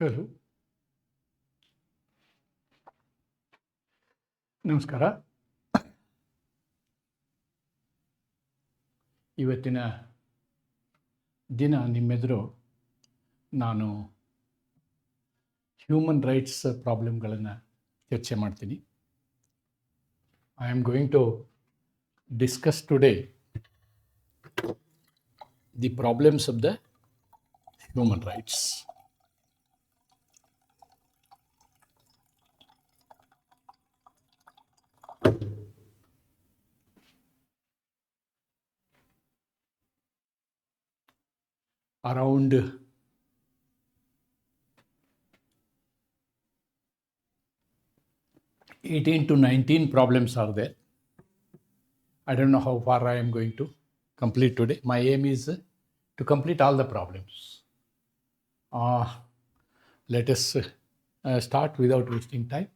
Hello, ನಮಸ್ಕಾರ. ಇವತ್ತಿನ ದಿನ ನಿಮ್ಮೆದುರು ನಾನು ಹ್ಯೂಮನ್ ರೈಟ್ಸ್ ಪ್ರಾಬ್ಲಮ್ಗಳನ್ನು ಚರ್ಚೆ ಮಾಡ್ತೀನಿ. I am going to discuss today the problems of the human rights. Around 18 to 19 problems are there. I don't know how far I am going to complete today. My aim is to complete all the problems. Let us start without wasting time.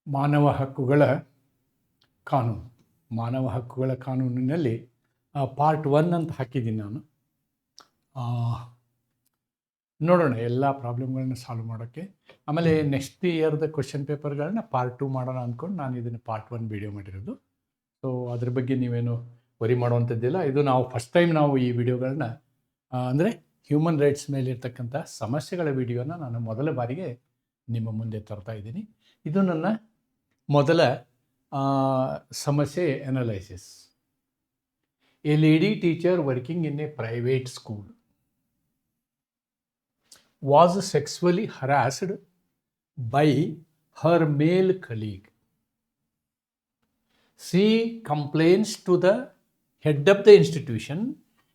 ಮಾನವ ಹಕ್ಕುಗಳ ಕಾನೂನಿನಲ್ಲಿ part 1 ಅಂತ ಹಾಕಿದ್ದೀನಿ ನಾನು. ನೋಡೋಣ ಎಲ್ಲ ಪ್ರಾಬ್ಲಮ್ಗಳನ್ನ solve ಮಾಡೋಕ್ಕೆ. ಆಮೇಲೆ ನೆಕ್ಸ್ಟ್ ಇಯರ್ದ ಕ್ವೆಶ್ಚನ್ ಪೇಪರ್ಗಳನ್ನ ಪಾರ್ಟ್ 2 ಮಾಡೋಣ ಅಂದ್ಕೊಂಡು ನಾನು ಇದನ್ನು ಪಾರ್ಟ್ 1 ವಿಡಿಯೋ ಮಾಡಿರೋದು. ಸೊ ಅದ್ರ ಬಗ್ಗೆ ನೀವೇನು ವರಿ ಮಾಡುವಂಥದ್ದಿಲ್ಲ. ಇದು ನಾವು ಫಸ್ಟ್ ಟೈಮ್ ನಾವು ಈ ವಿಡಿಯೋಗಳನ್ನ ಅಂದರೆ ಹ್ಯೂಮನ್ ರೈಟ್ಸ್ ಮೇಲಿರ್ತಕ್ಕಂಥ ಸಮಸ್ಯೆಗಳ ವಿಡಿಯೋನ ನಾನು ಮೊದಲ ಬಾರಿಗೆ ನಿಮ್ಮ ಮುಂದೆ ತರ್ತಾ ಇದ್ದೀನಿ. ಇದು ನನ್ನ ಮೊದಲ ಸಮಸ್ಯೆ analysis. A lady teacher working in a private school was sexually harassed by her male colleague. She complains to the head of the institution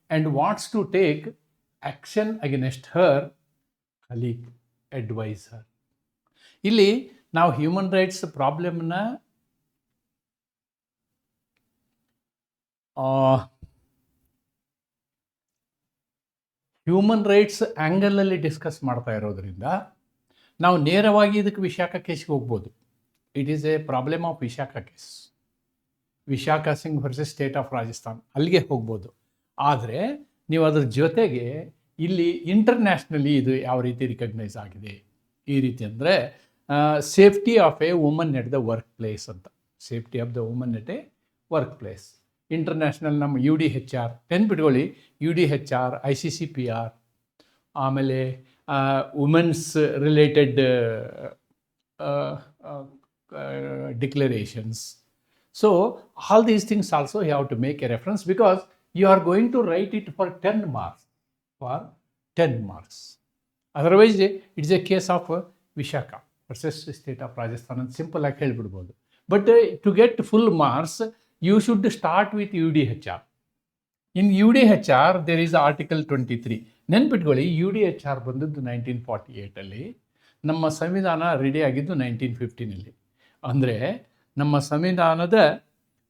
and wants to take action against her colleague. Advise her. ಇಲ್ಲಿ ನಾವು human rights ಪ್ರಾಬ್ಲಮ್ನ human rights ಆ್ಯಂಗಲಲ್ಲಿ discuss ಮಾಡ್ತಾ ಇರೋದ್ರಿಂದ ನಾವು ನೇರವಾಗಿ ಇದಕ್ಕೆ ವಿಶಾಖ ಕೇಸ್ಗೆ ಹೋಗ್ಬೋದು. It is a problem of Vishakha case, Vishakha Singh versus state of Rajasthan, ಅಲ್ಲಿಗೆ ಹೋಗ್ಬೋದು. ಆದರೆ ನೀವು ಅದ್ರ ಜೊತೆಗೆ ಇಲ್ಲಿ ಇಂಟರ್ನ್ಯಾಷನಲಿ ಇದು ಯಾವ ರೀತಿ ರಿಕಗ್ನೈಸ್ ಆಗಿದೆ ಈ ರೀತಿ ಅಂದರೆ safety of a woman at the workplace ಅಂತ. Safety of the woman at a workplace international ನಮ್ಮ UDHR ನೆನ್ಪಿಟ್ಕೊಳ್ಳಿ. UDHR, ICCPR, ಆಮೇಲೆ women's related declarations. So all these things also you have to make a reference because you are going to write it for 10 marks. Otherwise it's a case of Vishakha versus state of Rajasthan ಅಂತ simple ಆಗಿ ಹೇಳ್ಬಿಡ್ಬೋದು. But to get full marks you should start with UDHR. In UDHR there is Article 23. ನೆನ್ಪಿಟ್ಕೊಳ್ಳಿ, UDHR ಬಂದದ್ದು 1948 ನಮ್ಮ ಸಂವಿಧಾನ ready ಆಗಿದ್ದು 1915. ಅಂದರೆ ನಮ್ಮ ಸಂವಿಧಾನದ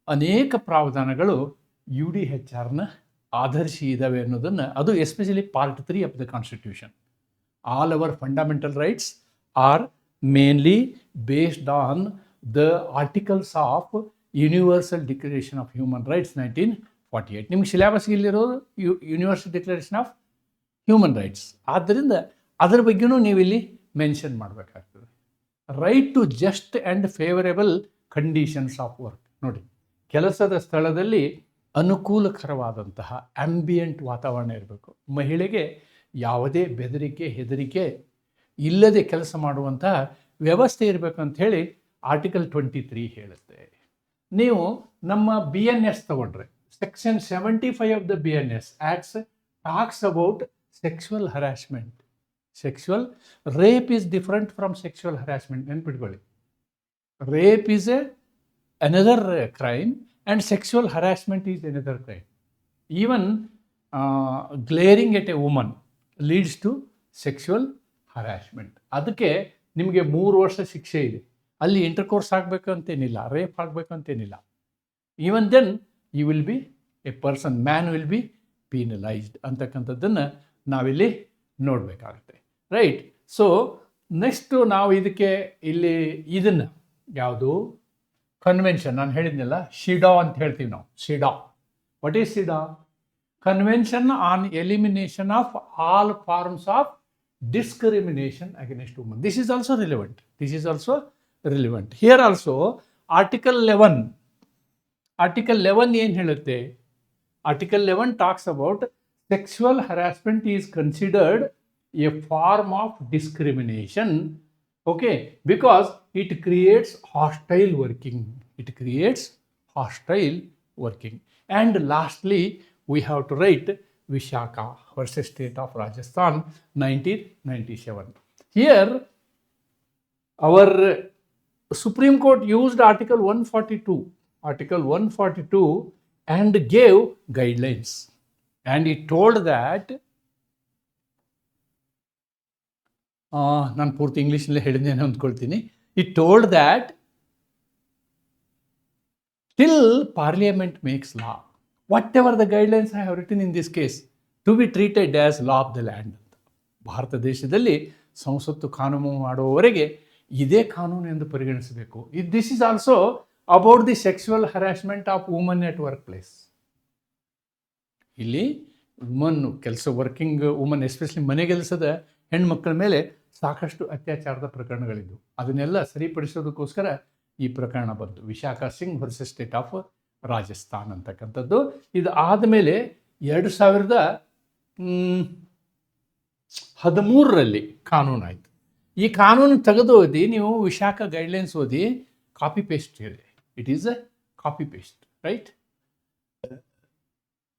ಅನೇಕ ಪ್ರಾವಧಾನಗಳು UDHRನ ಆಧರಿಸಿ ಇದ್ದಾವೆ ಅನ್ನೋದನ್ನು, ಅದು especially part 3 of the constitution. All our fundamental rights are mainly based on the articles of universal declaration of human rights 1948. ನಿಮ್ಗೆ ಸಿಲೆಬಸ್ಗೆ ಇಲ್ಲಿರೋದು universal declaration of human rights. ಆದ್ದರಿಂದ ಅದರ ಬಗ್ಗೆಯೂ ನೀವು ಇಲ್ಲಿ ಮೆನ್ಷನ್ ಮಾಡಬೇಕಾಗ್ತದೆ. Right to just and favourable conditions of work. ನೋಡಿ, ಕೆಲಸದ ಸ್ಥಳದಲ್ಲಿ ಅನುಕೂಲಕರವಾದಂತಹ ಆಂಬಿಯಂಟ್ ವಾತಾವರಣ ಇರಬೇಕು. ಮಹಿಳೆಗೆ ಯಾವುದೇ ಬೆದರಿಕೆ ಹೆದರಿಕೆ ಇಲ್ಲದೆ ಕೆಲಸ ಮಾಡುವಂತಹ ವ್ಯವಸ್ಥೆ ಇರಬೇಕು ಅಂಥೇಳಿ ಆರ್ಟಿಕಲ್ 23 ಹೇಳುತ್ತೆ. ನೀವು ನಮ್ಮ BNS ತಗೊಂಡ್ರೆ section 75 of the BNS acts talks about sexual harassment. Sexual rape is different from sexual harassment. ನೆನ್ಪಿಟ್ಕೊಳ್ಳಿ, rape is another crime and sexual harassment is another crime. Even glaring at a woman leads to sexual harassment. ಅದಕ್ಕೆ ನಿಮಗೆ 3 ವರ್ಷ ಶಿಕ್ಷೆ ಇದೆ. ಅಲ್ಲಿ intercourse ಆಗಬೇಕು ಅಂತೇನಿಲ್ಲ, rape ಆಗಬೇಕು ಅಂತೇನಿಲ್ಲ. Even then you will be a person, man will be penalised ಅಂತಕ್ಕಂಥದ್ದನ್ನು ನಾವಿಲ್ಲಿ ನೋಡಬೇಕಾಗುತ್ತೆ. ರೈಟ್. ಸೊ ನೆಕ್ಸ್ಟು ನಾವು ಇದಕ್ಕೆ ಇಲ್ಲಿ ಇದನ್ನು ಯಾವುದು ಕನ್ವೆನ್ಷನ್ ನಾನು ಹೇಳಿದ್ನಲ್ಲ, ಶಿಡಾ ಅಂತ ಹೇಳ್ತೀವಿ ನಾವು. CEDAW, what is CEDAW? Convention on Elimination of All Forms of Discrimination Against Women. This is also relevant. Here also, Article 11 ಏನು ಹೇಳುತ್ತೆ? Article 11 talks about sexual harassment is considered a form of discrimination, okay, because it creates hostile working. And lastly, we have to write Vishaka versus State of Rajasthan 1997. Here, our Supreme Court used Article 142 and gave guidelines. And it told that, ನಾನು ಪೂರ್ತಿ ಇಂಗ್ಲೀಷ್ನಲ್ಲೇ ಹೇಳಿದ್ದೇನೆ ಅಂದ್ಕೊಳ್ತೀನಿ. It told that till Parliament makes law, whatever the guidelines I have written in this case, to be treated as law of the land. Bharat ದೇಶದಲ್ಲಿ ಸಂಸತ್ತು ಕಾನೂನು ಮಾಡುವವರೆಗೆ ಇದೇ ಕಾನೂನು ಎಂದು ಪರಿಗಣಿಸಬೇಕು. This is also about the sexual harassment of woman at work place. ಇಲ್ಲಿ working woman, especially ಮನೆಗೆಲಸದ ಹೆಣ್ಮಕ್ಕಳ ಮೇಲೆ ಸಾಕಷ್ಟು ಅತ್ಯಾಚಾರದ ಪ್ರಕರಣಗಳಿದ್ದು ಅದನ್ನೆಲ್ಲ ಸರಿಪಡಿಸೋದಕ್ಕೋಸ್ಕರ ಈ ಪ್ರಕರಣ ಬಂತು. Vishakha Singh versus state of Rajasthan ಅಂತಕ್ಕಂಥದ್ದು. ಇದು ಆದಮೇಲೆ 2013 ಕಾನೂನಾಯಿತು. ಈ ಕಾನೂನು ತೆಗೆದು ಓದಿ ನೀವು ವಿಶಾಖ ಗೈಡ್ಲೈನ್ಸ್ ಓದಿ, ಕಾಪಿ ಪೇಸ್ಟ್ ಇದೆ. It is a copy paste, right?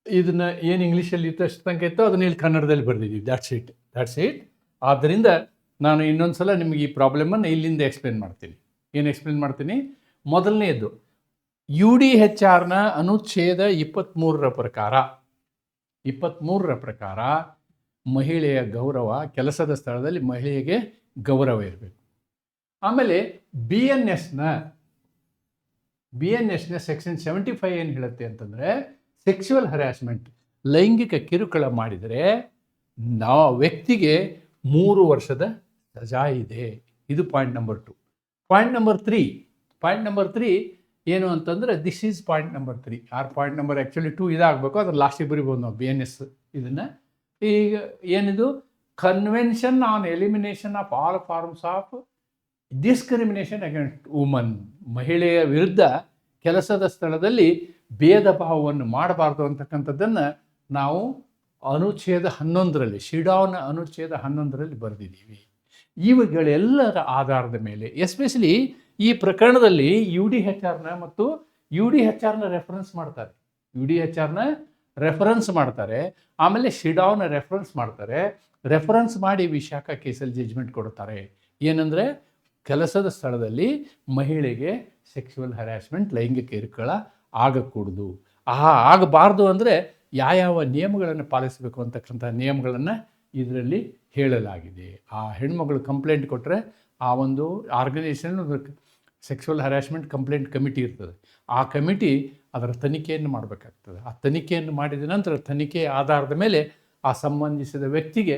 ಇದನ್ನು ಏನು ಇಂಗ್ಲೀಷಲ್ಲಿ ಇದ್ದಷ್ಟು ತನಕ ಇತ್ತು ಅದನ್ನ ಇಲ್ಲಿ ಕನ್ನಡದಲ್ಲಿ ಬರೆದಿದ್ದೀವಿ. That's it. ಆದ್ದರಿಂದ ನಾನು ಇನ್ನೊಂದು ಸಲ ನಿಮಗೆ ಈ ಪ್ರಾಬ್ಲಮನ್ನು ಇಲ್ಲಿಂದ ಎಕ್ಸ್ಪ್ಲೇನ್ ಮಾಡ್ತೀನಿ. ಏನು ಎಕ್ಸ್ಪ್ಲೇನ್ ಮಾಡ್ತೀನಿ? ಮೊದಲನೆಯದು, UDHRನ ಅನುಚ್ಛೇದ 23ರ ಪ್ರಕಾರ ಮಹಿಳೆಯ ಗೌರವ, ಕೆಲಸದ ಸ್ಥಳದಲ್ಲಿ ಮಹಿಳೆಗೆ ಗೌರವ ಇರಬೇಕು. ಆಮೇಲೆ BNSನ ಸೆಕ್ಷನ್ 75 ಏನು ಹೇಳುತ್ತೆ ಅಂತಂದರೆ, ಸೆಕ್ಸುವಲ್ ಹರಾಸ್ಮೆಂಟ್, ಲೈಂಗಿಕ ಕಿರುಕುಳ ಮಾಡಿದರೆ ವ್ಯಕ್ತಿಗೆ 3 ವರ್ಷದ ಸಜಾ ಇದೆ. ಇದು ಪಾಯಿಂಟ್ ನಂಬರ್ 2. ಪಾಯಿಂಟ್ ನಂಬರ್ 3 ಏನು ಅಂತಂದರೆ, this is point number 3. Point number actually 2 ಇದಾಗಬೇಕು, ಅದ್ರ ಲಾಸ್ಟಿಗೆ ಬರಿಬೋದು ನಾವು BNS ಇದನ್ನು. ಈಗ ಏನಿದು? Convention on elimination of all forms of discrimination against woman. ಮಹಿಳೆಯ ವಿರುದ್ಧ ಕೆಲಸದ ಸ್ಥಳದಲ್ಲಿ ಭೇದ ಭಾವವನ್ನು ಮಾಡಬಾರ್ದು ಅಂತಕ್ಕಂಥದ್ದನ್ನು ನಾವು ಅನುಚ್ಛೇದ 11ರಲ್ಲಿ, ಶಿಡಾವ್ನ ಅನುಚ್ಛೇದ 11ರಲ್ಲಿ ಬರೆದಿದ್ದೀವಿ. ಇವುಗಳೆಲ್ಲರ ಆಧಾರದ ಮೇಲೆ, ಎಸ್ಪೆಷಲಿ ಈ ಪ್ರಕರಣದಲ್ಲಿ UDHRನ ರೆಫರೆನ್ಸ್ ಮಾಡ್ತಾರೆ, ಆಮೇಲೆ ಶಿಡಾವ್ನ ರೆಫರೆನ್ಸ್ ಮಾಡಿ ವಿಶಾಖ ಕೇಸಲ್ಲಿ ಜಡ್ಜ್ಮೆಂಟ್ ಕೊಡ್ತಾರೆ. ಏನಂದರೆ, ಕೆಲಸದ ಸ್ಥಳದಲ್ಲಿ ಮಹಿಳೆಗೆ ಸೆಕ್ಸುವಲ್ ಹರಾಸ್ಮೆಂಟ್, ಲೈಂಗಿಕ ಕಿರುಕುಳ ಆಗಕೂಡದು. ಆಗಬಾರ್ದು ಅಂದರೆ ಯಾವ ನಿಯಮಗಳನ್ನು ಪಾಲಿಸಬೇಕು ಅಂತಕ್ಕಂಥ ನಿಯಮಗಳನ್ನು ಇದರಲ್ಲಿ ಹೇಳಲಾಗಿದೆ. ಆ ಹೆಣ್ಮಗಳು ಕಂಪ್ಲೇಂಟ್ ಕೊಟ್ಟರೆ ಆ ಒಂದು organisation sexual harassment complaint committee ಇರ್ತದೆ. ಆ ಕಮಿಟಿ ಅದರ ತನಿಖೆಯನ್ನು ಮಾಡಬೇಕಾಗ್ತದೆ. ಆ ತನಿಖೆಯನ್ನು ಮಾಡಿದ ನಂತರ ತನಿಖೆಯ ಆಧಾರದ ಮೇಲೆ ಆ ಸಂಬಂಧಿಸಿದ ವ್ಯಕ್ತಿಗೆ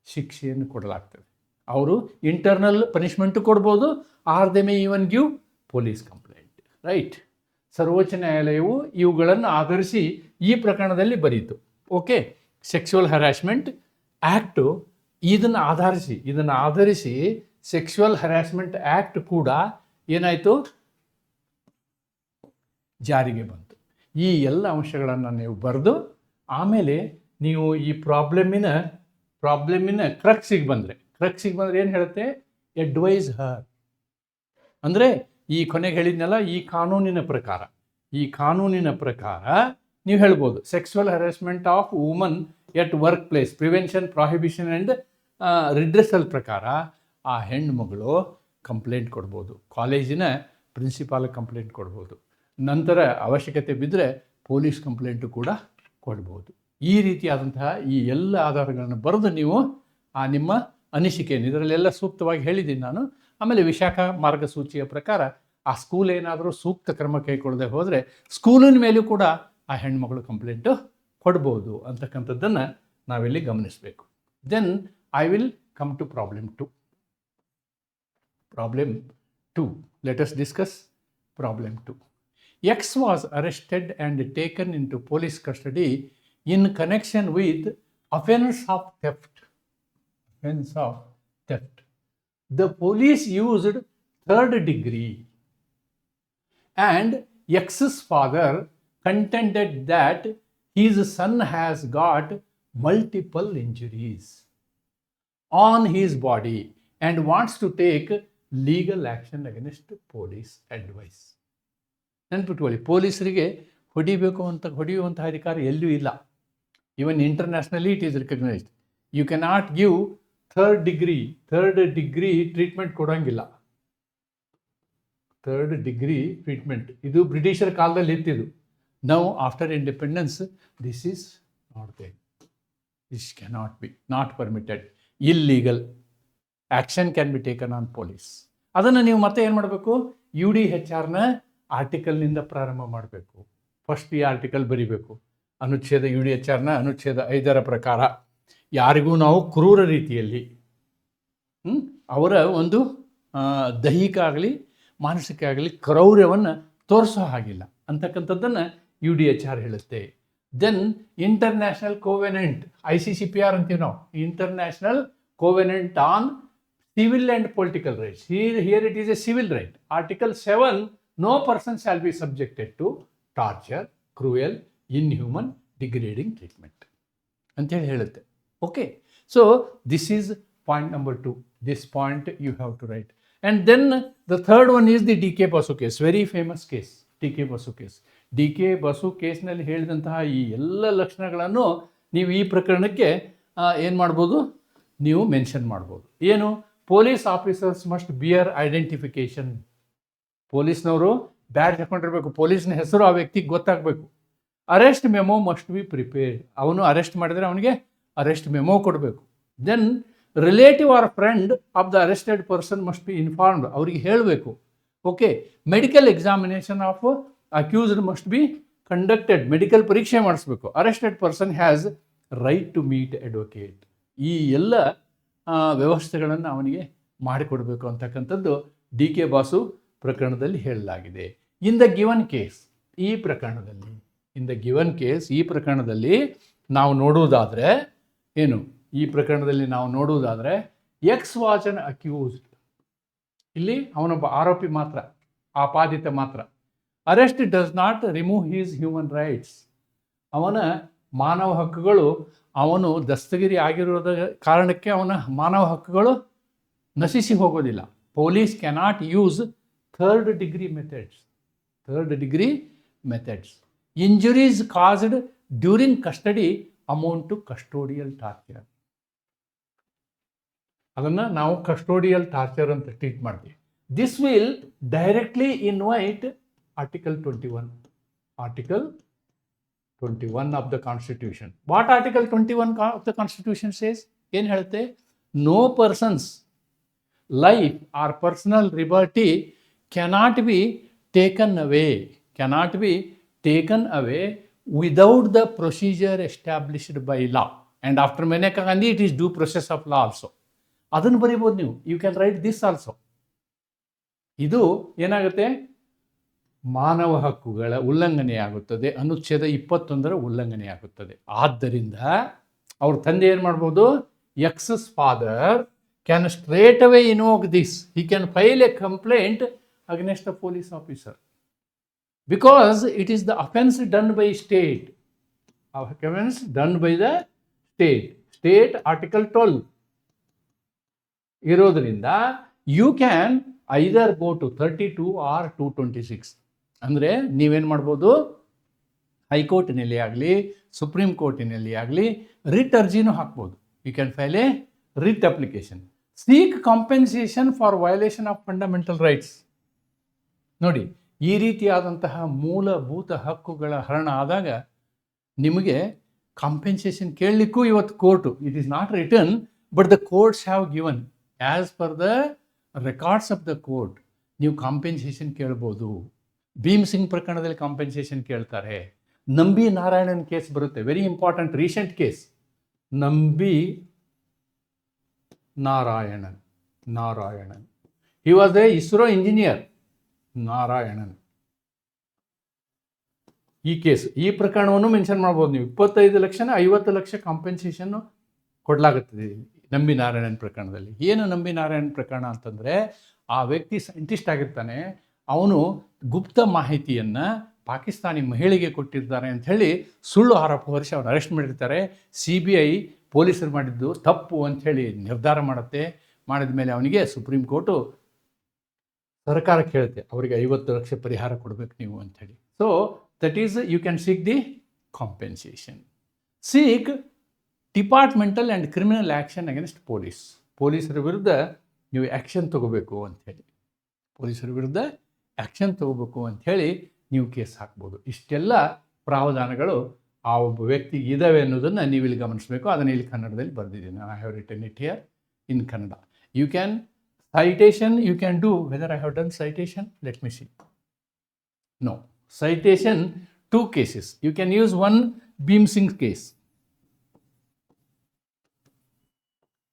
ಶಿಕ್ಷೆಯನ್ನು ಕೊಡಲಾಗ್ತದೆ. ಅವರು ಇಂಟರ್ನಲ್ ಪನಿಷ್ಮೆಂಟು ಕೊಡ್ಬೋದು, or they may even give police complaint, right? ಸರ್ವೋಚ್ಚ ನ್ಯಾಯಾಲಯವು ಇವುಗಳನ್ನು ಆಧರಿಸಿ ಈ ಪ್ರಕರಣದಲ್ಲಿ ಬರೀತು. ಓಕೆ, ಸೆಕ್ಸುವಲ್ ಹರಾಸ್ಮೆಂಟ್ ಆ್ಯಕ್ಟು ಇದನ್ನು ಆಧರಿಸಿ ಸೆಕ್ಸುವಲ್ ಹರಾಸ್ಮೆಂಟ್ ಆ್ಯಕ್ಟ್ ಕೂಡ ಏನಾಯಿತು? ಜಾರಿಗೆ ಬಂತು. ಈ ಎಲ್ಲ ಅಂಶಗಳನ್ನು ನೀವು ಬರೆದು ಆಮೇಲೆ ನೀವು ಈ ಪ್ರಾಬ್ಲಮಿನ ಕ್ರಕ್ಸಿಗೆ ಬಂದರೆ ಏನು ಹೇಳುತ್ತೆ? ಅಡ್ವೈಸ್ ಹರ್ ಅಂದರೆ, ಈ ಕೊನೆಗೆ ಹೇಳಿದ್ನಲ್ಲ, ಈ ಕಾನೂನಿನ ಪ್ರಕಾರ ನೀವು ಹೇಳ್ಬೋದು, sexual harassment of woman at work place, prevention, prohibition and redressal ಪ್ರಕಾರ ಆ ಹೆಣ್ಣುಮಗಳು ಕಂಪ್ಲೇಂಟ್ ಕೊಡ್ಬೋದು, ಕಾಲೇಜಿನ ಪ್ರಿನ್ಸಿಪಾಲ್ ಕಂಪ್ಲೇಂಟ್ ಕೊಡ್ಬೋದು, ನಂತರ ಅವಶ್ಯಕತೆ ಬಿದ್ದರೆ ಪೊಲೀಸ್ ಕಂಪ್ಲೇಂಟು ಕೂಡ ಕೊಡ್ಬೋದು. ಈ ರೀತಿಯಾದಂತಹ ಈ ಎಲ್ಲ ಆಧಾರಗಳನ್ನು ಬರೆದು ನೀವು ಆ ನಿಮ್ಮ ಅನಿಸಿಕೆಯನ್ನು ಇದರಲ್ಲೆಲ್ಲ ಸೂಕ್ತವಾಗಿ ಹೇಳಿದ್ದೀನಿ ನಾನು. ಆಮೇಲೆ ವಿಶಾಖ ಮಾರ್ಗಸೂಚಿಯ ಪ್ರಕಾರ ಆ ಸ್ಕೂಲ್ ಏನಾದರೂ ಸೂಕ್ತ ಕ್ರಮ ಕೈಗೊಳ್ಳದೆ ಹೋದರೆ ಸ್ಕೂಲಿನ ಮೇಲೂ ಕೂಡ ಆ ಹೆಣ್ಮಗಳು ಕಂಪ್ಲೇಂಟು ಕೊಡ್ಬೋದು ಅಂತಕ್ಕಂಥದ್ದನ್ನು ನಾವಿಲ್ಲಿ ಗಮನಿಸಬೇಕು. Then I will come to problem 2. Let us discuss problem 2. X was arrested and taken into police custody in connection with offense of theft. The police used third degree, and X's father contended that his son has got multiple injuries on his body and wants to take legal action against police advice. ನೆನ್ಪಿಟ್ಕೊಳ್ಳಿ, ಪೊಲೀಸರಿಗೆ ಹೊಡೆಯುವಂತಹ ಅಧಿಕಾರ ಎಲ್ಲೂ ಇಲ್ಲ. Even internationally it is recognised. You cannot give third degree treatment ಕೊಡೋಂಗಿಲ್ಲ. Third degree treatment ಇದು ಬ್ರಿಟಿಷರ ಕಾಲದಲ್ಲಿ ಇತ್ತಿದ್ದು. Now after independence this is not there. This cannot be, not permitted, illegal. Action can be taken on police. ಅದನ್ನು ನೀವು ಮತ್ತೆ ಏನು ಮಾಡಬೇಕು, UDHRನ ಆರ್ಟಿಕಲ್ನಿಂದ ಪ್ರಾರಂಭ ಮಾಡಬೇಕು. ಫಸ್ಟ್ ಈ ಆರ್ಟಿಕಲ್ ಬರೀಬೇಕು. ಅನುಚ್ಛೇದ UDHRನ ಅನುಚ್ಛೇದ 5ರ ಪ್ರಕಾರ ಯಾರಿಗೂ ನಾವು ಕ್ರೂರ ರೀತಿಯಲ್ಲಿ ಅವರ ಒಂದು ದೈಹಿಕ ಆಗಲಿ ಮಾನಸಿಕ ಆಗಲಿ ಕ್ರೌರ್ಯವನ್ನು ತೋರಿಸೋ ಹಾಗಿಲ್ಲ ಅಂತಕ್ಕಂಥದ್ದನ್ನು UDHR ಹೇಳುತ್ತೆ. ದೆನ್ ಇಂಟರ್ನ್ಯಾಷನಲ್ ಕೋವೆನೆಂಟ್, ICCPR ಅಂತೀವಿ ನಾವು, international covenant on civil and political rights. Here it is a civil right. Article 7, no person shall be subjected to torture, cruel, inhuman, degrading treatment ಅಂತೇಳಿ ಹೇಳುತ್ತೆ. Okay, so this is point number 2. This point you have to write. And then the third one is the DK Basu case, very famous case. DK Basu case, DK Basu ಕೇಸ್ನಲ್ಲಿ ಹೇಳಿದಂತಹ ಈ ಎಲ್ಲ ಲಕ್ಷಣಗಳನ್ನು ನೀವು ಈ ಪ್ರಕರಣಕ್ಕೆ ಏನು ಮಾಡ್ಬೋದು, ನೀವು ಮೆನ್ಷನ್ ಮಾಡ್ಬೋದು. ಏನು, police officers must bear identification. ಪೊಲೀಸ್ನವರು ಬ್ಯಾಡ್ಜ್ ಹಾಕೊಂಡಿರ್ಬೇಕು, ಪೊಲೀಸ್ನ ಹೆಸರು ಆ ವ್ಯಕ್ತಿಗೆ ಗೊತ್ತಾಗಬೇಕು. Arrest memo must be prepared. ಅವನು ಅರೆಸ್ಟ್ ಮಾಡಿದರೆ ಅವನಿಗೆ ಅರೆಸ್ಟ್ ಮೆಮೋ ಕೊಡಬೇಕು. Then relative or friend of the arrested person must be informed. ಅವರಿಗೆ ಹೇಳಬೇಕು. Okay, medical examination of accused must be conducted. Medical ಪರೀಕ್ಷೆ ಮಾಡಿಸ್ಬೇಕು. Arrested person has right to meet advocate. ಈ ಎಲ್ಲ ವ್ಯವಸ್ಥೆಗಳನ್ನು ಅವನಿಗೆ ಮಾಡಿಕೊಡಬೇಕು ಅಂತಕ್ಕಂಥದ್ದು DK Basu ಪ್ರಕರಣದಲ್ಲಿ ಹೇಳಲಾಗಿದೆ. ಇನ್ ದ ಗಿವನ್ ಕೇಸ್, ಈ ಪ್ರಕರಣದಲ್ಲಿ ನಾವು ನೋಡುವುದಾದರೆ ಏನು, ಈ ಪ್ರಕರಣದಲ್ಲಿ ನಾವು ನೋಡುವುದಾದರೆ ಎಕ್ಸ್ ವಾಸ್ ಅನ್ ಅಕ್ಯೂಸ್ಡ್. ಇಲ್ಲಿ ಅವನೊಬ್ಬ ಆರೋಪಿ ಮಾತ್ರ, ಆಪಾದಿತ ಮಾತ್ರ. Arrest does not remove his human rights. ಅವನ ಮಾನವ ಹಕ್ಕುಗಳು, ಅವನು ದಸ್ತಗಿರಿ ಆಗಿರೋದ ಕಾರಣಕ್ಕೆ ಅವನ ಮಾನವ ಹಕ್ಕುಗಳು ನಶಿಸಿ ಹೋಗೋದಿಲ್ಲ. Police cannot use third degree methods. Injuries caused during custody amount to custodial torture. ಅದನ್ನು ನಾವು ಕಸ್ಟೋಡಿಯಲ್ ಟಾರ್ಚರ್ ಅಂತ ಟ್ರೀಟ್ ಮಾಡ್ತೀವಿ. This will directly invite article 21 of the Constitution. What Article 21 of the Constitution says? ಏನು ಹೇಳುತ್ತೆ? No person's life or personal liberty cannot be taken away without the procedure established by law. And after Maneka Gandhi, it is due process of law also. ಅದನ್ನು ಬರೀಬೋದು ನೀವು. You can write this also. ಇದು ಏನಾಗುತ್ತೆ, ಮಾನವ ಹಕ್ಕುಗಳ ಉಲ್ಲಂಘನೆಯಾಗುತ್ತದೆ, ಅನುಚ್ಛೇದ 21ರ ಉಲ್ಲಂಘನೆಯಾಗುತ್ತದೆ. ಆದ್ದರಿಂದ ಅವ್ರ ತಂದೆ ಏನು ಮಾಡ್ಬೋದು, X's father can straight away invoke this. He can file a complaint against the police officer because it is the offence done by state. Offence done by the state article 12 ಇರೋದ್ರಿಂದ you can either go to 32 or 226. ಅಂದರೆ ನೀವೇನು ಮಾಡ್ಬೋದು, ಹೈಕೋರ್ಟಿನಲ್ಲಿ ಆಗಲಿ supreme ಕೋರ್ಟಿನಲ್ಲಿ ಆಗಲಿ writ ಅರ್ಜಿನೂ ಹಾಕ್ಬೋದು. You can file a writ application, seek compensation for violation of fundamental rights. ನೋಡಿ, ಈ ರೀತಿಯಾದಂತಹ ಮೂಲಭೂತ ಹಕ್ಕುಗಳ ಹರಣ ಆದಾಗ ನಿಮಗೆ ಕಾಂಪೆನ್ಸೇಷನ್ ಕೇಳಲಿಕ್ಕೂ ಇವತ್ತು court, it is not return but the courts have given as per the records of the court ನೀವು ಕಾಂಪೆನ್ಸೇಷನ್ ಕೇಳ್ಬೋದು. ಭೀಮ್ ಸಿಂಗ್ ಪ್ರಕರಣದಲ್ಲಿ ಕಾಂಪೆನ್ಸೇಷನ್ ಕೇಳ್ತಾರೆ. ನಂಬಿ ನಾರಾಯಣನ್ ಕೇಸ್ ಬರುತ್ತೆ, very important recent case. Nambi Narayanan he was A ISRO engineer. Narayanan ಈ ಪ್ರಕರಣವನ್ನು ಮೆನ್ಷನ್ ಮಾಡ್ಬೋದು ನೀವು. 25 ಲಕ್ಷನ 50 ಲಕ್ಷ ಕಾಂಪೆನ್ಸೇಷನ್ನು ಕೊಡಲಾಗುತ್ತದೆ ನಂಬಿ ನಾರಾಯಣನ್ ಪ್ರಕರಣದಲ್ಲಿ. ಏನು ನಂಬಿ ನಾರಾಯಣ್ ಪ್ರಕರಣ ಅಂತಂದರೆ, ಆ ವ್ಯಕ್ತಿ ಸೈಂಟಿಸ್ಟ್ ಆಗಿರ್ತಾನೆ, ಅವನು ಗುಪ್ತ ಮಾಹಿತಿಯನ್ನು ಪಾಕಿಸ್ತಾನಿ ಮಹಿಳೆಗೆ ಕೊಟ್ಟಿರ್ತಾರೆ ಅಂಥೇಳಿ ಸುಳ್ಳು ಆರೋಪ ಹೊರಿಸಿ ಅವ್ರು ಅರೆಸ್ಟ್ ಮಾಡಿರ್ತಾರೆ. CBI ಪೊಲೀಸರು ಮಾಡಿದ್ದು ತಪ್ಪು ಅಂಥೇಳಿ ನಿರ್ಧಾರ ಮಾಡುತ್ತೆ. ಮಾಡಿದ ಮೇಲೆ ಅವನಿಗೆ ಸುಪ್ರೀಂ ಕೋರ್ಟು ಸರ್ಕಾರಕ್ಕೆ ಹೇಳುತ್ತೆ, ಅವರಿಗೆ 50 ಲಕ್ಷ ಪರಿಹಾರ ಕೊಡಬೇಕು ನೀವು ಅಂಥೇಳಿ. So that is you can seek the compensation. Seek departmental and criminal action against ಪೊಲೀಸರ ವಿರುದ್ಧ ನೀವು ಆ್ಯಕ್ಷನ್ ತೊಗೋಬೇಕು ಅಂಥೇಳಿ, ಪೊಲೀಸರ ವಿರುದ್ಧ ಆ್ಯಕ್ಷನ್ ತೊಗೋಬೇಕು ಅಂಥೇಳಿ ನೀವು ಕೇಸ್ ಹಾಕ್ಬೋದು. ಇಷ್ಟೆಲ್ಲ ಪ್ರಾವಧಾನಗಳು ಆ ಒಬ್ಬ ವ್ಯಕ್ತಿಗೆ ಇದ್ದಾವೆ ಅನ್ನೋದನ್ನು ನೀವು ಇಲ್ಲಿ ಗಮನಿಸಬೇಕು. ಅದನ್ನು ಇಲ್ಲಿ ಕನ್ನಡದಲ್ಲಿ ಬರೆದಿದ್ದೀನಿ. I have written it here in Kannada. You can citation you can do. Whether I have done citation, let me see. No, citation 2 cases. You can use one Bhim Singh case.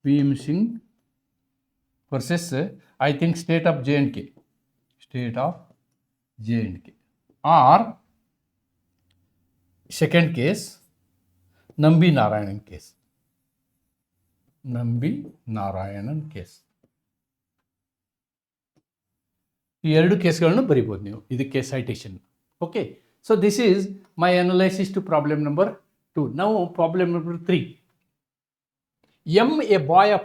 Bhim Singh versus I think state of J&K. State of J&K. Or second case, Nambi Narayanan case. Nambi Narayanan case. ಈ 2 ಕೇಸ್ಗಳನ್ನು ಬರಿಬೋದು ನೀವು ಇದಕ್ಕೆ citation. Okay, so this is my analysis to problem number 2. ನಾವು problem number 3. A boy of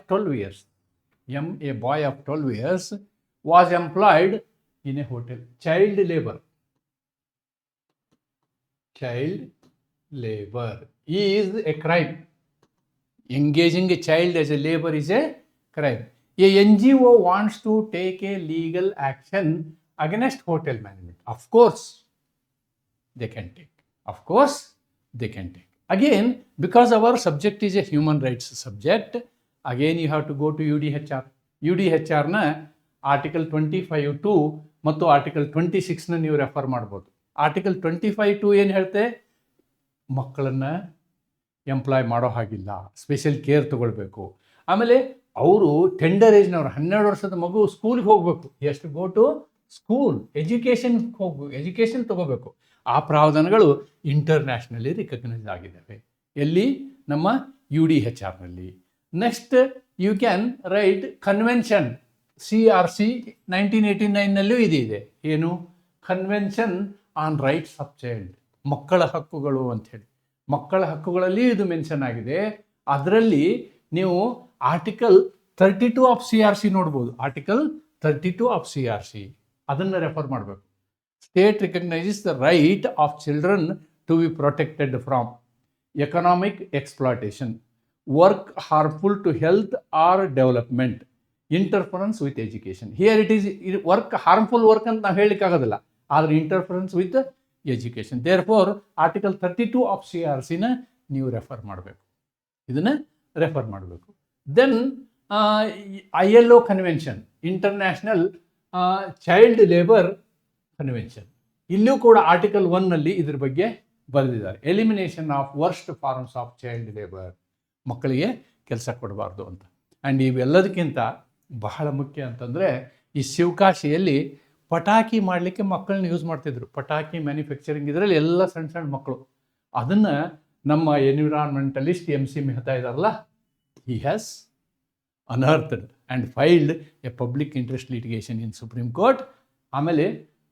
12 years was employed in a hotel. Child labor is a crime. Engaging a child as a labor is a crime. A NGO wants to take a legal action against hotel management. Of course, they can take. Again, because our subject is a human rights subject, again you have to go to UDHR. UDHR ನ article 25(2) ಮತ್ತು article 26ನ ನೀವು refer ಮಾಡ್ಬೋದು. Article 25(2) ಏನು ಹೇಳ್ತೆ? ಮಕ್ಕಳನ್ನು employee ಮಾಡೋ ಹಾಗಿಲ್ಲ, special care ತೊಗೊಳ್ಬೇಕು. ಆಮೇಲೆ ಅವರು ಟೆಂಡರ್ ಏಜ್ನವ್ರು 12 ವರ್ಷದ ಮಗು ಸ್ಕೂಲ್ಗೆ ಹೋಗಬೇಕು. ಎಷ್ಟು ಗೋ ಟು ಸ್ಕೂಲ್, ಎಜುಕೇಷನ್ ತೊಗೋಬೇಕು. ಆ ಪ್ರಾವಧಾನಗಳು ಇಂಟರ್ನ್ಯಾಷನಲಿ ರಿಕಗ್ನೈಸ್ ಆಗಿದ್ದಾವೆ. ಎಲ್ಲಿ? ನಮ್ಮ UDHRನಲ್ಲಿ. Next you can write convention. CRC 1989ನಲ್ಲೂ ಇದೆ. ಏನು? Convention on rights of child, ಮಕ್ಕಳ ಹಕ್ಕುಗಳು ಅಂಥೇಳಿ. ಮಕ್ಕಳ ಹಕ್ಕುಗಳಲ್ಲಿ ಇದು ಮೆನ್ಷನ್ ಆಗಿದೆ. ಅದರಲ್ಲಿ ನೀವು ಆರ್ಟಿಕಲ್ 32 ಆಫ್ CRC ನೋಡ್ಬೋದು. ಆರ್ಟಿಕಲ್ 32 ಆಫ್ CRC ಅದನ್ನು ರೆಫರ್ ಮಾಡಬೇಕು. State recognises the right of children to be protected from economic exploitation, work harmful to health or development, interference with education. Here it is work, harmful work ಅಂತ ನಾವು ಹೇಳಲಿಕ್ಕಾಗೋದಿಲ್ಲ, ಆದರೆ interference with education. Therefore article 32 of CRCನ ನೀವು refer ಮಾಡಬೇಕು, ಇದನ್ನು refer ಮಾಡಬೇಕು. Then ILO convention, international child labour convention. ಇಲ್ಲೂ ಕೂಡ ಆರ್ಟಿಕಲ್ 1ನಲ್ಲಿ ಇದ್ರ ಬಗ್ಗೆ ಬರೆದಿದ್ದಾರೆ. Elimination of worst forms of child labour, ಮಕ್ಕಳಿಗೆ ಕೆಲಸ ಕೊಡಬಾರ್ದು ಅಂತ. ಆ್ಯಂಡ್ ಇವೆಲ್ಲದಕ್ಕಿಂತ ಬಹಳ ಮುಖ್ಯ ಅಂತಂದರೆ, ಈ ಶಿವಕಾಶಿಯಲ್ಲಿ ಪಟಾಕಿ ಮಾಡಲಿಕ್ಕೆ ಮಕ್ಕಳನ್ನ ಯೂಸ್ ಮಾಡ್ತಿದ್ರು. ಪಟಾಕಿ ಮ್ಯಾನುಫ್ಯಾಕ್ಚರಿಂಗ್ ಇದರಲ್ಲಿ ಎಲ್ಲ ಸಣ್ಣ ಸಣ್ಣ ಮಕ್ಕಳು. ಅದನ್ನು ನಮ್ಮ ಎನ್ವಿರಾನ್ಮೆಂಟಲಿಸ್ಟ್ MC ಮೆಹ್ತಾ ಇದ್ದಾರಲ್ಲ, he has unearthed and filed a public interest litigation in Supreme Court. ಆಮೇಲೆ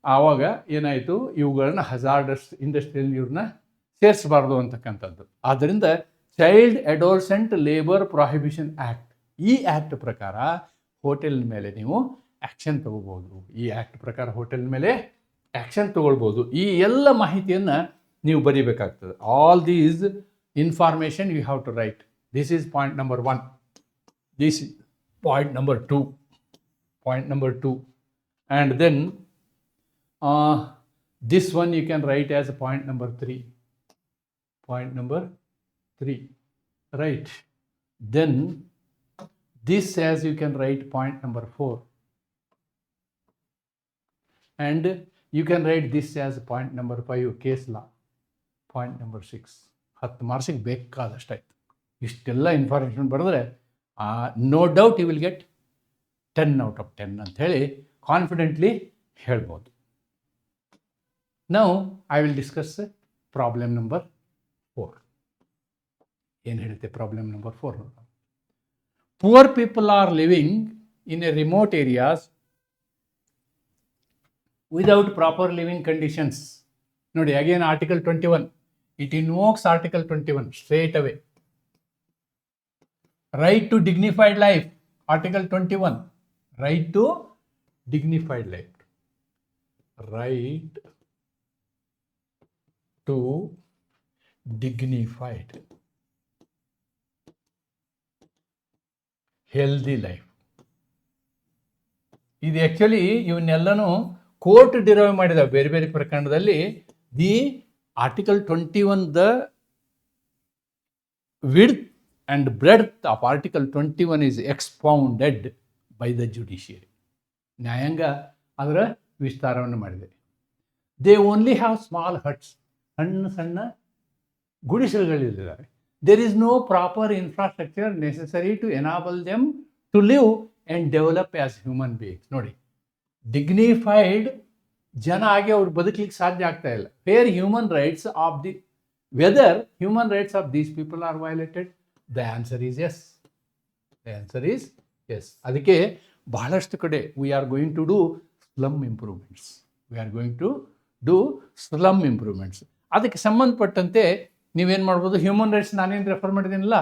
ಆವಾಗ ಏನಾಯಿತು, ಇವುಗಳನ್ನ ಹಜಾರ್ಡಸ್ ಇಂಡಸ್ಟ್ರಿಯಲ್ಲಿ ಇವ್ರನ್ನ ಸೇರಿಸಬಾರ್ದು ಅಂತಕ್ಕಂಥದ್ದು. ಆದ್ದರಿಂದ ಚೈಲ್ಡ್ ಅಡೋಲ್ಸೆಂಟ್ ಲೇಬರ್ ಪ್ರೊಹಿಬಿಷನ್ ಆ್ಯಕ್ಟ್, ಈ ಆ್ಯಕ್ಟ್ ಪ್ರಕಾರ ಹೋಟೆಲ್ ಮೇಲೆ ನೀವು ಆ್ಯಕ್ಷನ್ ತಗೋಬೋದು. ಈ ಆ್ಯಕ್ಟ್ ಪ್ರಕಾರ ಹೋಟೆಲ್ ಮೇಲೆ ಆ್ಯಕ್ಷನ್ ತಗೊಳ್ಬೋದು. ಈ ಎಲ್ಲ ಮಾಹಿತಿಯನ್ನು ನೀವು ಬರೀಬೇಕಾಗ್ತದೆ. All these information you have to write. This is point number 1. This is point number 2. And then this one you can write as point number 3. Right. Then this as you can write point number 4. And you can write this as point number 5, case law. Point number 6. 10 ಮಾರ್ಕ್ಸಿಗೆ ಬೇಕಾದಷ್ಟಾಯ್ತು. ಇಷ್ಟೆಲ್ಲ information ಬರೆದ್ರೆ no doubt you will get 10 out of 10 ಅಂಥೇಳಿ confidently ಹೇಳ್ಬೋದು. Now I will discuss problem number 4 ಏನು ಹೇಳುತ್ತೆ? Problem number 4 ನೋಡೋಣ. Poor people are living in a remote areas without proper living conditions. ನೋಡಿ, again article 21, it invokes article 21 straight away. Right to dignified life, article 21, right to dignified life, right to dignified healthy life. ಇದು actually ಇವನ್ನೆಲ್ಲನೂ court derive ಮಾಡಿದ ಬೇರೆ ಬೇರೆ ಪ್ರಕರಣದಲ್ಲಿ. The article 21, the width and breadth of article 21 is expounded by the judiciary. ನ್ಯಾಯಾಂಗ ಅದರ ವಿಸ್ತಾರವನ್ನು ಮಾಡಿದೆ. They only have small huts, ಸಣ್ಣ ಸಣ್ಣ ಗುಡಿಸಲುಗಳಿದ್ದಾರೆ. There is no proper infrastructure necessary to enable them to live and develop as human beings. ನೋಡಿ, dignified ಜನ ಆಗಿ ಅವ್ರು ಬದುಕಲಿಕ್ಕೆ ಸಾಧ್ಯ ಆಗ್ತಾ ಇಲ್ಲ. Where human rights of the whether human rights of these people are violated? The answer is yes. The answer is yes. ಅದಕ್ಕೆ ಬಹಳಷ್ಟು ಕಡೆ we are going to do slum improvements. We are going to do slum improvements. ಅದಕ್ಕೆ ಸಂಬಂಧಪಟ್ಟಂತೆ ನೀವೇನು ಮಾಡ್ಬೋದು? Human rights ನಾನೇನು refer ಮಾಡಿದ್ದೀನಲ್ಲ,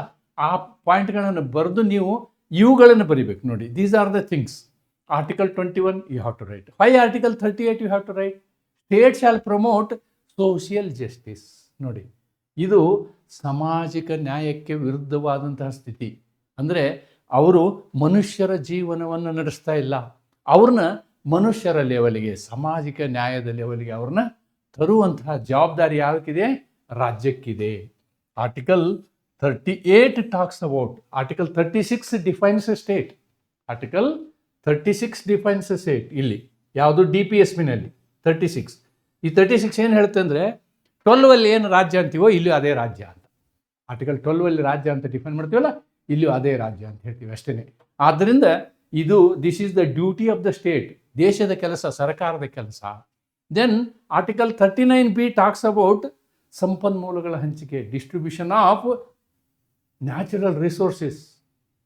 ಆ ಪಾಯಿಂಟ್ಗಳನ್ನು ಬರೆದು ನೀವು ಇವುಗಳನ್ನು ಬರೀಬೇಕು. ನೋಡಿ, these are the things. Article 21 you have to write. Why article 38 you have to write? State shall promote social justice. ನೋಡಿ, ಇದು ಸಾಮಾಜಿಕ ನ್ಯಾಯಕ್ಕೆ ವಿರುದ್ಧವಾದಂತಹ ಸ್ಥಿತಿ. ಅಂದರೆ ಅವರು ಮನುಷ್ಯರ ಜೀವನವನ್ನು ನಡೆಸ್ತಾ ಇಲ್ಲ, ಅವ್ರನ್ನ ಮನುಷ್ಯರ ಲೆವೆಲ್ಗೆ, ಸಾಮಾಜಿಕ ನ್ಯಾಯದ ಲೆವೆಲ್ಗೆ ಅವ್ರನ್ನ ತರುವಂತಹ ಜವಾಬ್ದಾರಿ ಯಾವಕ್ಕಿದೆ? ರಾಜ್ಯಕ್ಕಿದೆ. Article 38 talks about, article 36 defines a state. Article 36 defines a state. ಇಲ್ಲಿ ಯಾವುದು? DPSPನಲ್ಲಿ 36. ಈ 36 ಏನು ಹೇಳುತ್ತೆ ಅಂದರೆ 12 ಏನು ರಾಜ್ಯ ಅಂತೀವೋ ಇಲ್ಲಿಯೂ ಅದೇ ರಾಜ್ಯ ಅಂತ. ಆರ್ಟಿಕಲ್ 12 ರಾಜ್ಯ ಅಂತ ಡಿಫೈನ್ ಮಾಡ್ತೀವಲ್ಲ, ಇಲ್ಲಿಯೂ ಅದೇ ರಾಜ್ಯ ಅಂತ ಹೇಳ್ತೀವಿ ಅಷ್ಟೇ. ಆದ್ದರಿಂದ ಇದು this is the duty of the state, ದೇಶದ ಕೆಲಸ, ಸರ್ಕಾರದ ಕೆಲಸ. Then article 39B tax about ಸಂಪನ್ಮೂಲಗಳ ಹಂಚಿಕೆ, distribution of natural resources,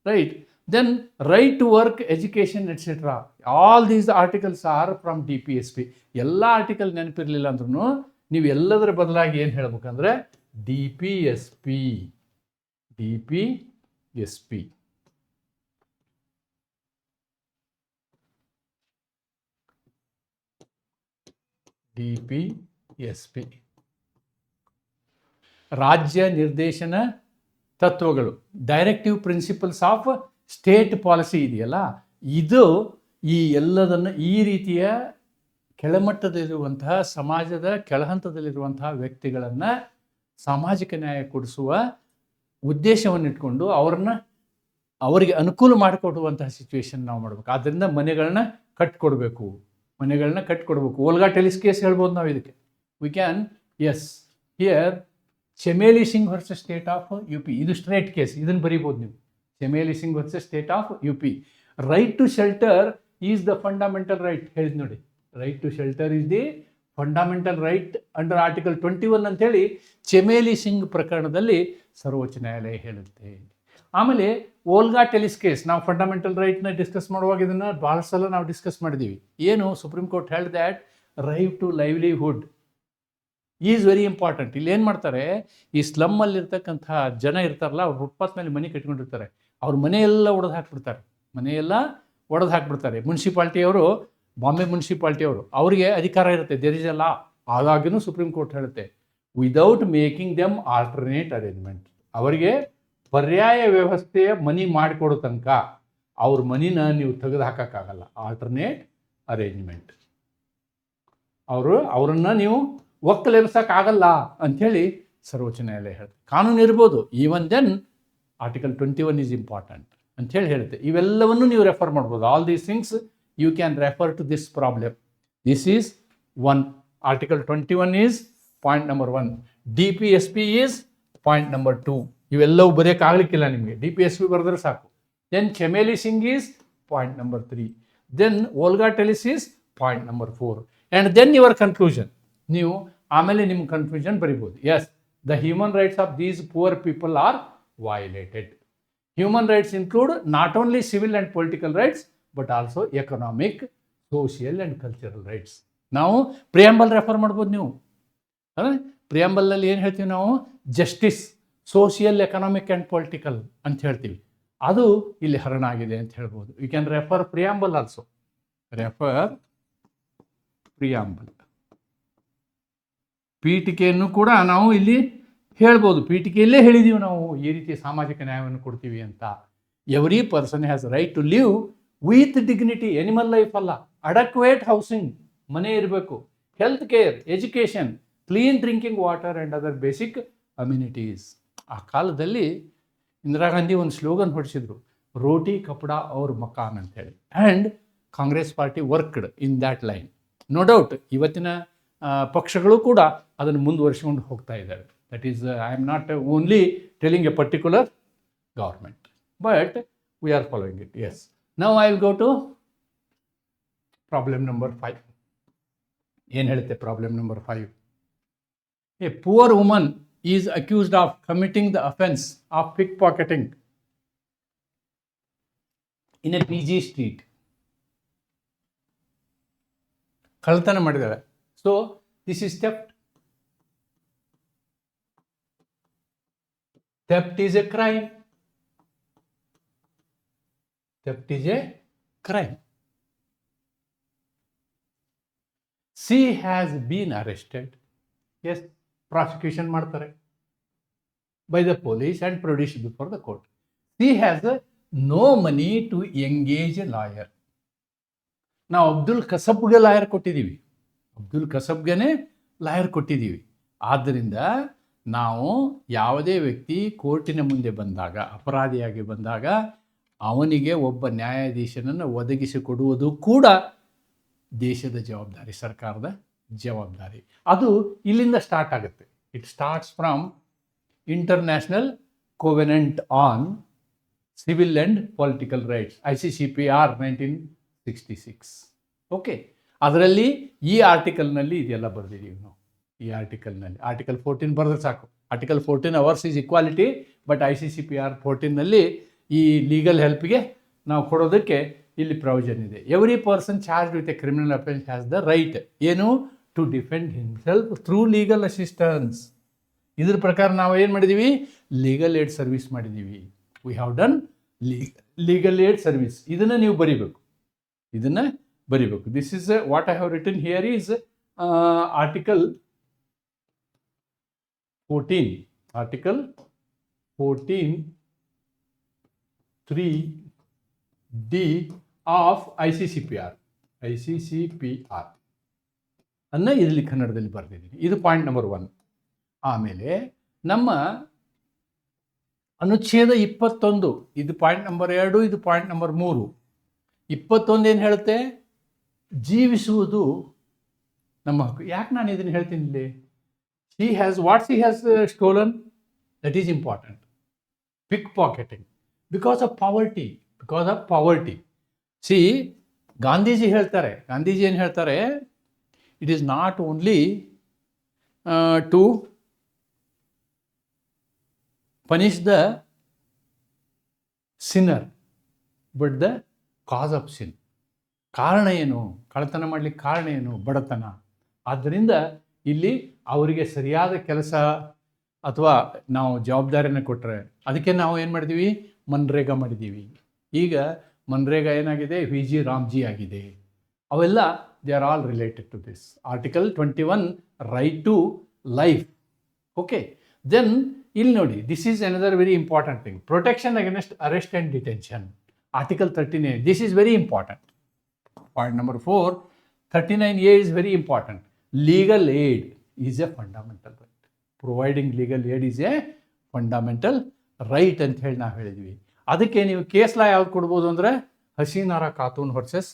right. Then right to work, education, etcetera. All these articles are from DPSP. ಎಲ್ಲ ಆರ್ಟಿಕಲ್ ನೆನಪಿರಲಿಲ್ಲ ಅಂದ್ರೂ ನೀವು ಎಲ್ಲದರ ಬದಲಾಗಿ ಏನು ಹೇಳ್ಬೇಕಂದ್ರೆ DPSP. ರಾಜ್ಯ ನಿರ್ದೇಶನ ತತ್ವಗಳು, directive principles of state policy ಇದೆಯಲ್ಲ, ಇದು ಈ ಎಲ್ಲದನ್ನು ಈ ರೀತಿಯ ಕೆಳಮಟ್ಟದಲ್ಲಿರುವಂತಹ ಸಮಾಜದ ಕೆಳಹಂತದಲ್ಲಿರುವಂತಹ ವ್ಯಕ್ತಿಗಳನ್ನು ಸಾಮಾಜಿಕ ನ್ಯಾಯ ಕೊಡಿಸುವ ಉದ್ದೇಶವನ್ನು ಇಟ್ಕೊಂಡು ಅವರಿಗೆ ಅನುಕೂಲ ಮಾಡಿಕೊಡುವಂತಹ ಸಿಚುವೇಶನ್ ನಾವು ಮಾಡಬೇಕು. ಆದ್ದರಿಂದ ಮನೆಗಳನ್ನ ಕಟ್ಕೊಡ್ಬೇಕು. ಓಲ್ಗಾ ಟೆಲಿಸ್ ಕೇಸ್ ಹೇಳ್ಬೋದು ನಾವು ಇದಕ್ಕೆ. We can as here Chameli Singh versus state of UP. ಇದು ಸ್ಟ್ರೇಟ್ ಕೇಸ್, ಇದನ್ನು ಬರೀಬೋದು ನೀವು. Chameli Singh versus state of UP. Right to shelter is the fundamental right ಹೇಳಿದ್ ನೋಡಿ. Right to shelter is the fundamental right under article 21 ಅಂತೇಳಿ ಚೆಮೇಲಿ ಸಿಂಗ್ ಪ್ರಕರಣದಲ್ಲಿ ಸರ್ವೋಚ್ಚ ನ್ಯಾಯಾಲಯ ಹೇಳುತ್ತೆ. ಆಮೇಲೆ ಓಲ್ಗಾ ಟೆಲಿಸ್ ಕೇಸ್, ನಾವು ಫಂಡಮೆಂಟಲ್ ರೈಟ್ನ ಡಿಸ್ಕಸ್ ಮಾಡುವಾಗ ಇದನ್ನು ಭಾಳ ಸಲ ನಾವು ಡಿಸ್ಕಸ್ ಮಾಡಿದ್ದೀವಿ. ಏನು ಸುಪ್ರೀಂ ಕೋರ್ಟ್ ಹೇಳ್ that right to livelihood is very important. ಇಲ್ಲಿ ಏನು ಮಾಡ್ತಾರೆ, ಈ ಸ್ಲಮ್ಮಲ್ಲಿರ್ತಕ್ಕಂಥ ಜನ ಇರ್ತಾರಲ್ಲ, ಅವ್ರು ಫುಟ್ಪಾತ್ ಮೇಲೆ ಮನೆ ಕಟ್ಕೊಂಡಿರ್ತಾರೆ, ಅವ್ರ ಮನೆಯೆಲ್ಲ ಒಡೆದು ಹಾಕ್ಬಿಡ್ತಾರೆ. ಮುನ್ಸಿಪಾಲ್ಟಿಯವರು, ಬಾಂಬೆ ಮುನ್ಸಿಪಾಲ್ಟಿಯವರು, ಅವರಿಗೆ ಅಧಿಕಾರ ಇರುತ್ತೆ, ದೇರ್ ಇಸ್ ಎ ಲಾ. ಆದಾಗಿನೂ ಸುಪ್ರೀಂ ಕೋರ್ಟ್ ಹೇಳುತ್ತೆ without making them alternate arrangement, ಅವರಿಗೆ ಪರ್ಯಾಯ ವ್ಯವಸ್ಥೆಯ ಮನಿ ಮಾಡಿಕೊಡೋ ತನಕ ಅವ್ರ ಮನಿನ ನೀವು ತೆಗೆದು ಹಾಕೋಕ್ಕಾಗಲ್ಲ. ಆಲ್ಟರ್ನೇಟ್ ಅರೇಂಜ್ಮೆಂಟ್, ಅವರನ್ನು ನೀವು ಒಕ್ಕಲೆಬ್ಸೋಕ್ಕಾಗಲ್ಲ ಅಂಥೇಳಿ ಸರ್ವೋಚ್ಚ ನ್ಯಾಯಾಲಯ ಹೇಳುತ್ತೆ. ಕಾನೂನು ಇರ್ಬೋದು, even then article 21 is important ಅಂಥೇಳಿ ಹೇಳುತ್ತೆ. ಇವೆಲ್ಲವನ್ನು ನೀವು ರೆಫರ್ ಮಾಡ್ಬೋದು. All these things you can refer to this problem. This is 1. Article 21 is point number 1. DPSP is point number 2. ಇವೆಲ್ಲವೂ ಬರೆಯೋಕ್ಕಾಗಲಿಕ್ಕಿಲ್ಲ ನಿಮಗೆ, DPSP ಬರೆದ್ರೆ ಸಾಕು. Then Chameli Singh is point number 3. Then Olga Tellis is point number 4. And then your conclusion. ನೀವು ಆಮೇಲೆ ನಿಮ್ಮ confusion ಬರಿಬೋದು. Yes, the human rights of these poor people are violated. Human rights include not only civil and political rights but also economic, social and cultural rights. ನಾವು preamble refer ಮಾಡ್ಬೋದು. ನೀವು ಪ್ರಿಯಾಂಬಲ್ನಲ್ಲಿ ಏನು ಹೇಳ್ತೀವಿ ನಾವು? Justice, social, economic and political ಅಂತ ಹೇಳ್ತೀವಿ. ಅದು ಇಲ್ಲಿ ಹರಣ ಆಗಿದೆ ಅಂತ ಹೇಳ್ಬೋದು. You can refer preamble also. Refer preamble. ಪೀಠಿಕೆಯನ್ನು ಕೂಡ ನಾವು ಇಲ್ಲಿ ಹೇಳ್ಬೋದು. ಪೀಠಿಕೆಯಲ್ಲೇ ಹೇಳಿದೀವಿ ನಾವು ಈ ರೀತಿ ಸಾಮಾಜಿಕ ನ್ಯಾಯವನ್ನು ಕೊಡ್ತೀವಿ ಅಂತ. Every person has right to live with dignity. Animal life ಅಲ್ಲ. ಅಡಕ್ವೇಟ್ ಹೌಸಿಂಗ್, ಮನೆ ಇರಬೇಕು, health care, education, clean drinking water and other basic amenities. ಆ ಕಾಲದಲ್ಲಿ ಇಂದಿರಾ ಗಾಂಧಿ ಒಂದು ಸ್ಲೋಗನ್ ಹೊಡಿಸಿದ್ರು, ರೋಟಿ ಕಪಡಾ ಔರ್ ಮಕಾನ್ ಅಂತೇಳಿ. And Congress party worked in that line. No doubt ಇವತ್ತಿನ ಪಕ್ಷಗಳು ಕೂಡ ಅದನ್ನು ಮುಂದುವರಿಸಿಕೊಂಡು ಹೋಗ್ತಾ ಇದ್ದಾವೆ. That is, I am not only telling a particular government, but we are following it. Yes, now I will go to problem number 5. ಏನು ಹೇಳುತ್ತೆ problem number 5? A poor woman is accused of committing the offense of pickpocketing in a PG street. ಕಳ್ತನ ಮಾಡಿದಾಳೆ. So this is theft. Theft is a crime. Theft is a crime. She has been arrested. Yes, prosecution ಮಾಡ್ತಾರೆ by the police and produce before the court. She has no money to engage a lawyer. ನಾವು Abdul ಕಸಬ್ಗೆ lawyer ಕೊಟ್ಟಿದ್ದೀವಿ. Abdul ಕಸಬ್ಗೆ lawyer ಕೊಟ್ಟಿದ್ದೀವಿ. ಆದ್ದರಿಂದ ನಾವು ಯಾವುದೇ ವ್ಯಕ್ತಿ ಕೋರ್ಟಿನ ಮುಂದೆ ಬಂದಾಗ, ಅಪರಾಧಿಯಾಗಿ ಬಂದಾಗ, ಅವನಿಗೆ ಒಬ್ಬ ನ್ಯಾಯಾಧೀಶನನ್ನು ಒದಗಿಸಿಕೊಡುವುದು ಕೂಡ ದೇಶದ ಜವಾಬ್ದಾರಿ, ಸರ್ಕಾರದ ಜವಾಬ್ದಾರಿ. ಅದು ಇಲ್ಲಿಂದ ಸ್ಟಾರ್ಟ್ ಆಗುತ್ತೆ. It starts from international covenant on civil and political rights, ICCPR 1966. Okay, ಅದರಲ್ಲಿ ಈ ಆರ್ಟಿಕಲ್ನಲ್ಲಿ ಇದೆಲ್ಲ ಬರೆದಿದ್ದೀವಿ ನಾವು. ಈ ಆರ್ಟಿಕಲ್ನಲ್ಲಿ ಆರ್ಟಿಕಲ್ 14 ಬರೆದ್ರೆ ಸಾಕು. Article 14 ours is equality, but ICCPR 14ನಲ್ಲಿ ಈ ಲೀಗಲ್ ಹೆಲ್ಪ್ಗೆ ನಾವು ಕೊಡೋದಕ್ಕೆ ಇಲ್ಲಿ ಪ್ರಾವಿಷನ್ ಇದೆ. Every person charge with a criminal offence has the right ಏನು to defend himself through legal assistance. ಇದ್ರ ಪ್ರಕಾರ ನಾವು ಏನು ಮಾಡಿದ್ದೀವಿ? ಲೀಗಲ್ ಏಡ್ ಸರ್ವಿಸ್ ಮಾಡಿದ್ದೀವಿ. We have done legal aid service. ಇದನ್ನು ನೀವು ಬರಿಬೇಕು, ಇದನ್ನು ಬರಿಬೇಕು. This is what I have written here is article 14, article 14(3)(d) of ICCPR ಅನ್ನು ಇಲ್ಲಿ ಕನ್ನಡದಲ್ಲಿ ಬರೆದಿದ್ದೀನಿ. ಇದು ಪಾಯಿಂಟ್ ನಂಬರ್ 1. ಆಮೇಲೆ ನಮ್ಮ ಅನುಚ್ಛೇದ 21, ಇದು ಪಾಯಿಂಟ್ ನಂಬರ್ 2, ಇದು ಪಾಯಿಂಟ್ ನಂಬರ್ 3. 21 ಏನು ಹೇಳುತ್ತೆ? ಜೀವಿಸುವುದು ನಮ್ಮ ಹಕ್ಕು. ಯಾಕೆ ನಾನು ಇದನ್ನು ಹೇಳ್ತೀನಿ ಇಲ್ಲಿ? she has stolen, that is important. Pickpocketing because of poverty. See, Gandhiji ಏನು ಹೇಳ್ತಾರೆ? It is not only to punish the sinner but the cause of sin. ಕಾರಣ ಏನು? ಕಳ್ಳತನ ಮಾಡಲಿಕ್ಕೆ ಕಾರಣ ಏನು? ಬಡತನ. ಆದ್ದರಿಂದ ಇಲ್ಲಿ ಅವರಿಗೆ ಸರಿಯಾದ ಕೆಲಸ ಅಥವಾ ನಾವು ಜವಾಬ್ದಾರಿಯನ್ನು ಕೊಟ್ಟರೆ, ಅದಕ್ಕೆ ನಾವು ಏನು ಮಾಡಿದ್ದೀವಿ? ಮನ್ರೇಗಾ ಮಾಡಿದ್ದೀವಿ. ಈಗ ಮನ್ರೇಗಾ ಏನಾಗಿದೆ? VG ರಾಮ್ಜಿ ಆಗಿದೆ. ಅವೆಲ್ಲ they are all related to this. Article 21 right to life. Okay, then ಇಲ್ಲಿ ನೋಡಿ, this is another very important thing. Protection against arrest and detention. Article 39, this is very important. Point number 4, 39A is very important. Legal aid is a fundamental right. Providing legal aid is a fundamental right ಅಂತ ಹೇಳಿ ನಾವು ಹೇಳಿದ್ವಿ. ಅದಕ್ಕೆ ನೀವು case ಲಾ ಯಾವ್ದು ಕೊಡ್ಬೋದು ಅಂದರೆ Hussainara Khatoon versus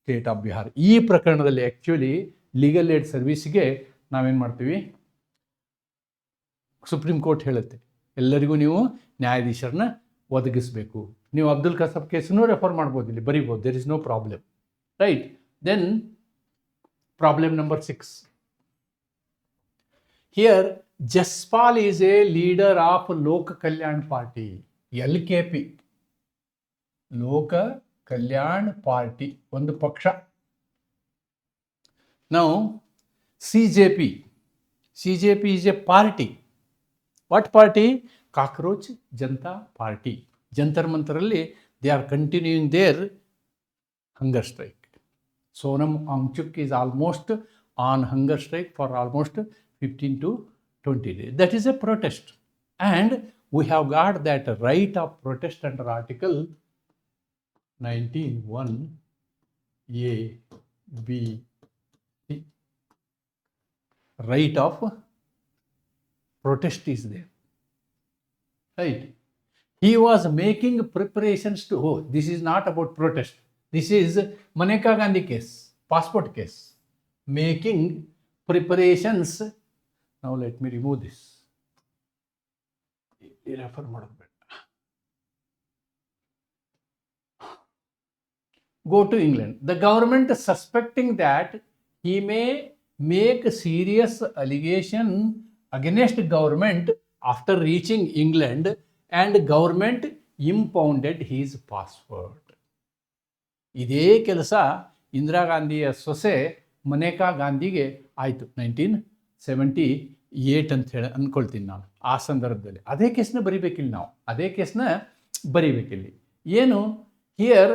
state of Bihar. ಈ ಪ್ರಕರಣದಲ್ಲಿ ಆ್ಯಕ್ಚುಲಿ ಲೀಗಲ್ ಏಡ್ ಸರ್ವಿಸ್ಗೆ ನಾವೇನು ಮಾಡ್ತೀವಿ? ಸುಪ್ರೀಂ ಕೋರ್ಟ್ ಹೇಳುತ್ತೆ ಎಲ್ಲರಿಗೂ ನೀವು ನ್ಯಾಯಾಧೀಶರನ್ನ ಒದಗಿಸಬೇಕು. ನೀವು ಅಬ್ದುಲ್ ಕಸಬ್ ಕೇಸನ್ನು ರೆಫರ್ ಮಾಡ್ಬೋದು, ಇಲ್ಲಿ ಬರಿಬೋದು. There is no problem, right? Then problem number 6. Here Jaspal is a leader of Lok Kalyan party, LKP, ಲೋಕ ಕಲ್ಯಾಣ್ ಪಾರ್ಟಿ ಒಂದು ಪಕ್ಷ. ನಾವು CJP is a party. What party? Cockroach Janata Party. Jantar Mantaralli, they are continuing their hunger strike. Sonam Wangchuk is almost on hunger strike for almost 15 to 20 days. That is a protest. And we have got that right of protest under Article 19(1)(a), (b), C. Right of protest is there. Right. He was making preparations to, this is not about protest. This is Maneka Gandhi case, passport case. Making preparations. Now let me remove this. Refer ಮಾಡಬೇಕು. Go to England. The government suspecting that he may make serious allegation against government after reaching England, and government impounded his passport. ಇದೇ ಕೆಲಸ ಇಂದಿರಾ ಗಾಂಧಿಯ ಸೊಸೆ ಮನೇಕಾ ಗಾಂಧಿಗೆ ಆಯಿತು 1978 ಅಂತ ಹೇಳಿ ಅಂದ್ಕೊಳ್ತೀನಿ ನಾನು. ಆ ಸಂದರ್ಭದಲ್ಲಿ ಅದೇ ಕೇಸ್ನ ಬರಿಬೇಕಿಲ್ಲ ನಾವು, ಅದೇ ಕೇಸ್ನ ಬರಿಬೇಕಿಲ್ಲಿ. ಏನು? Here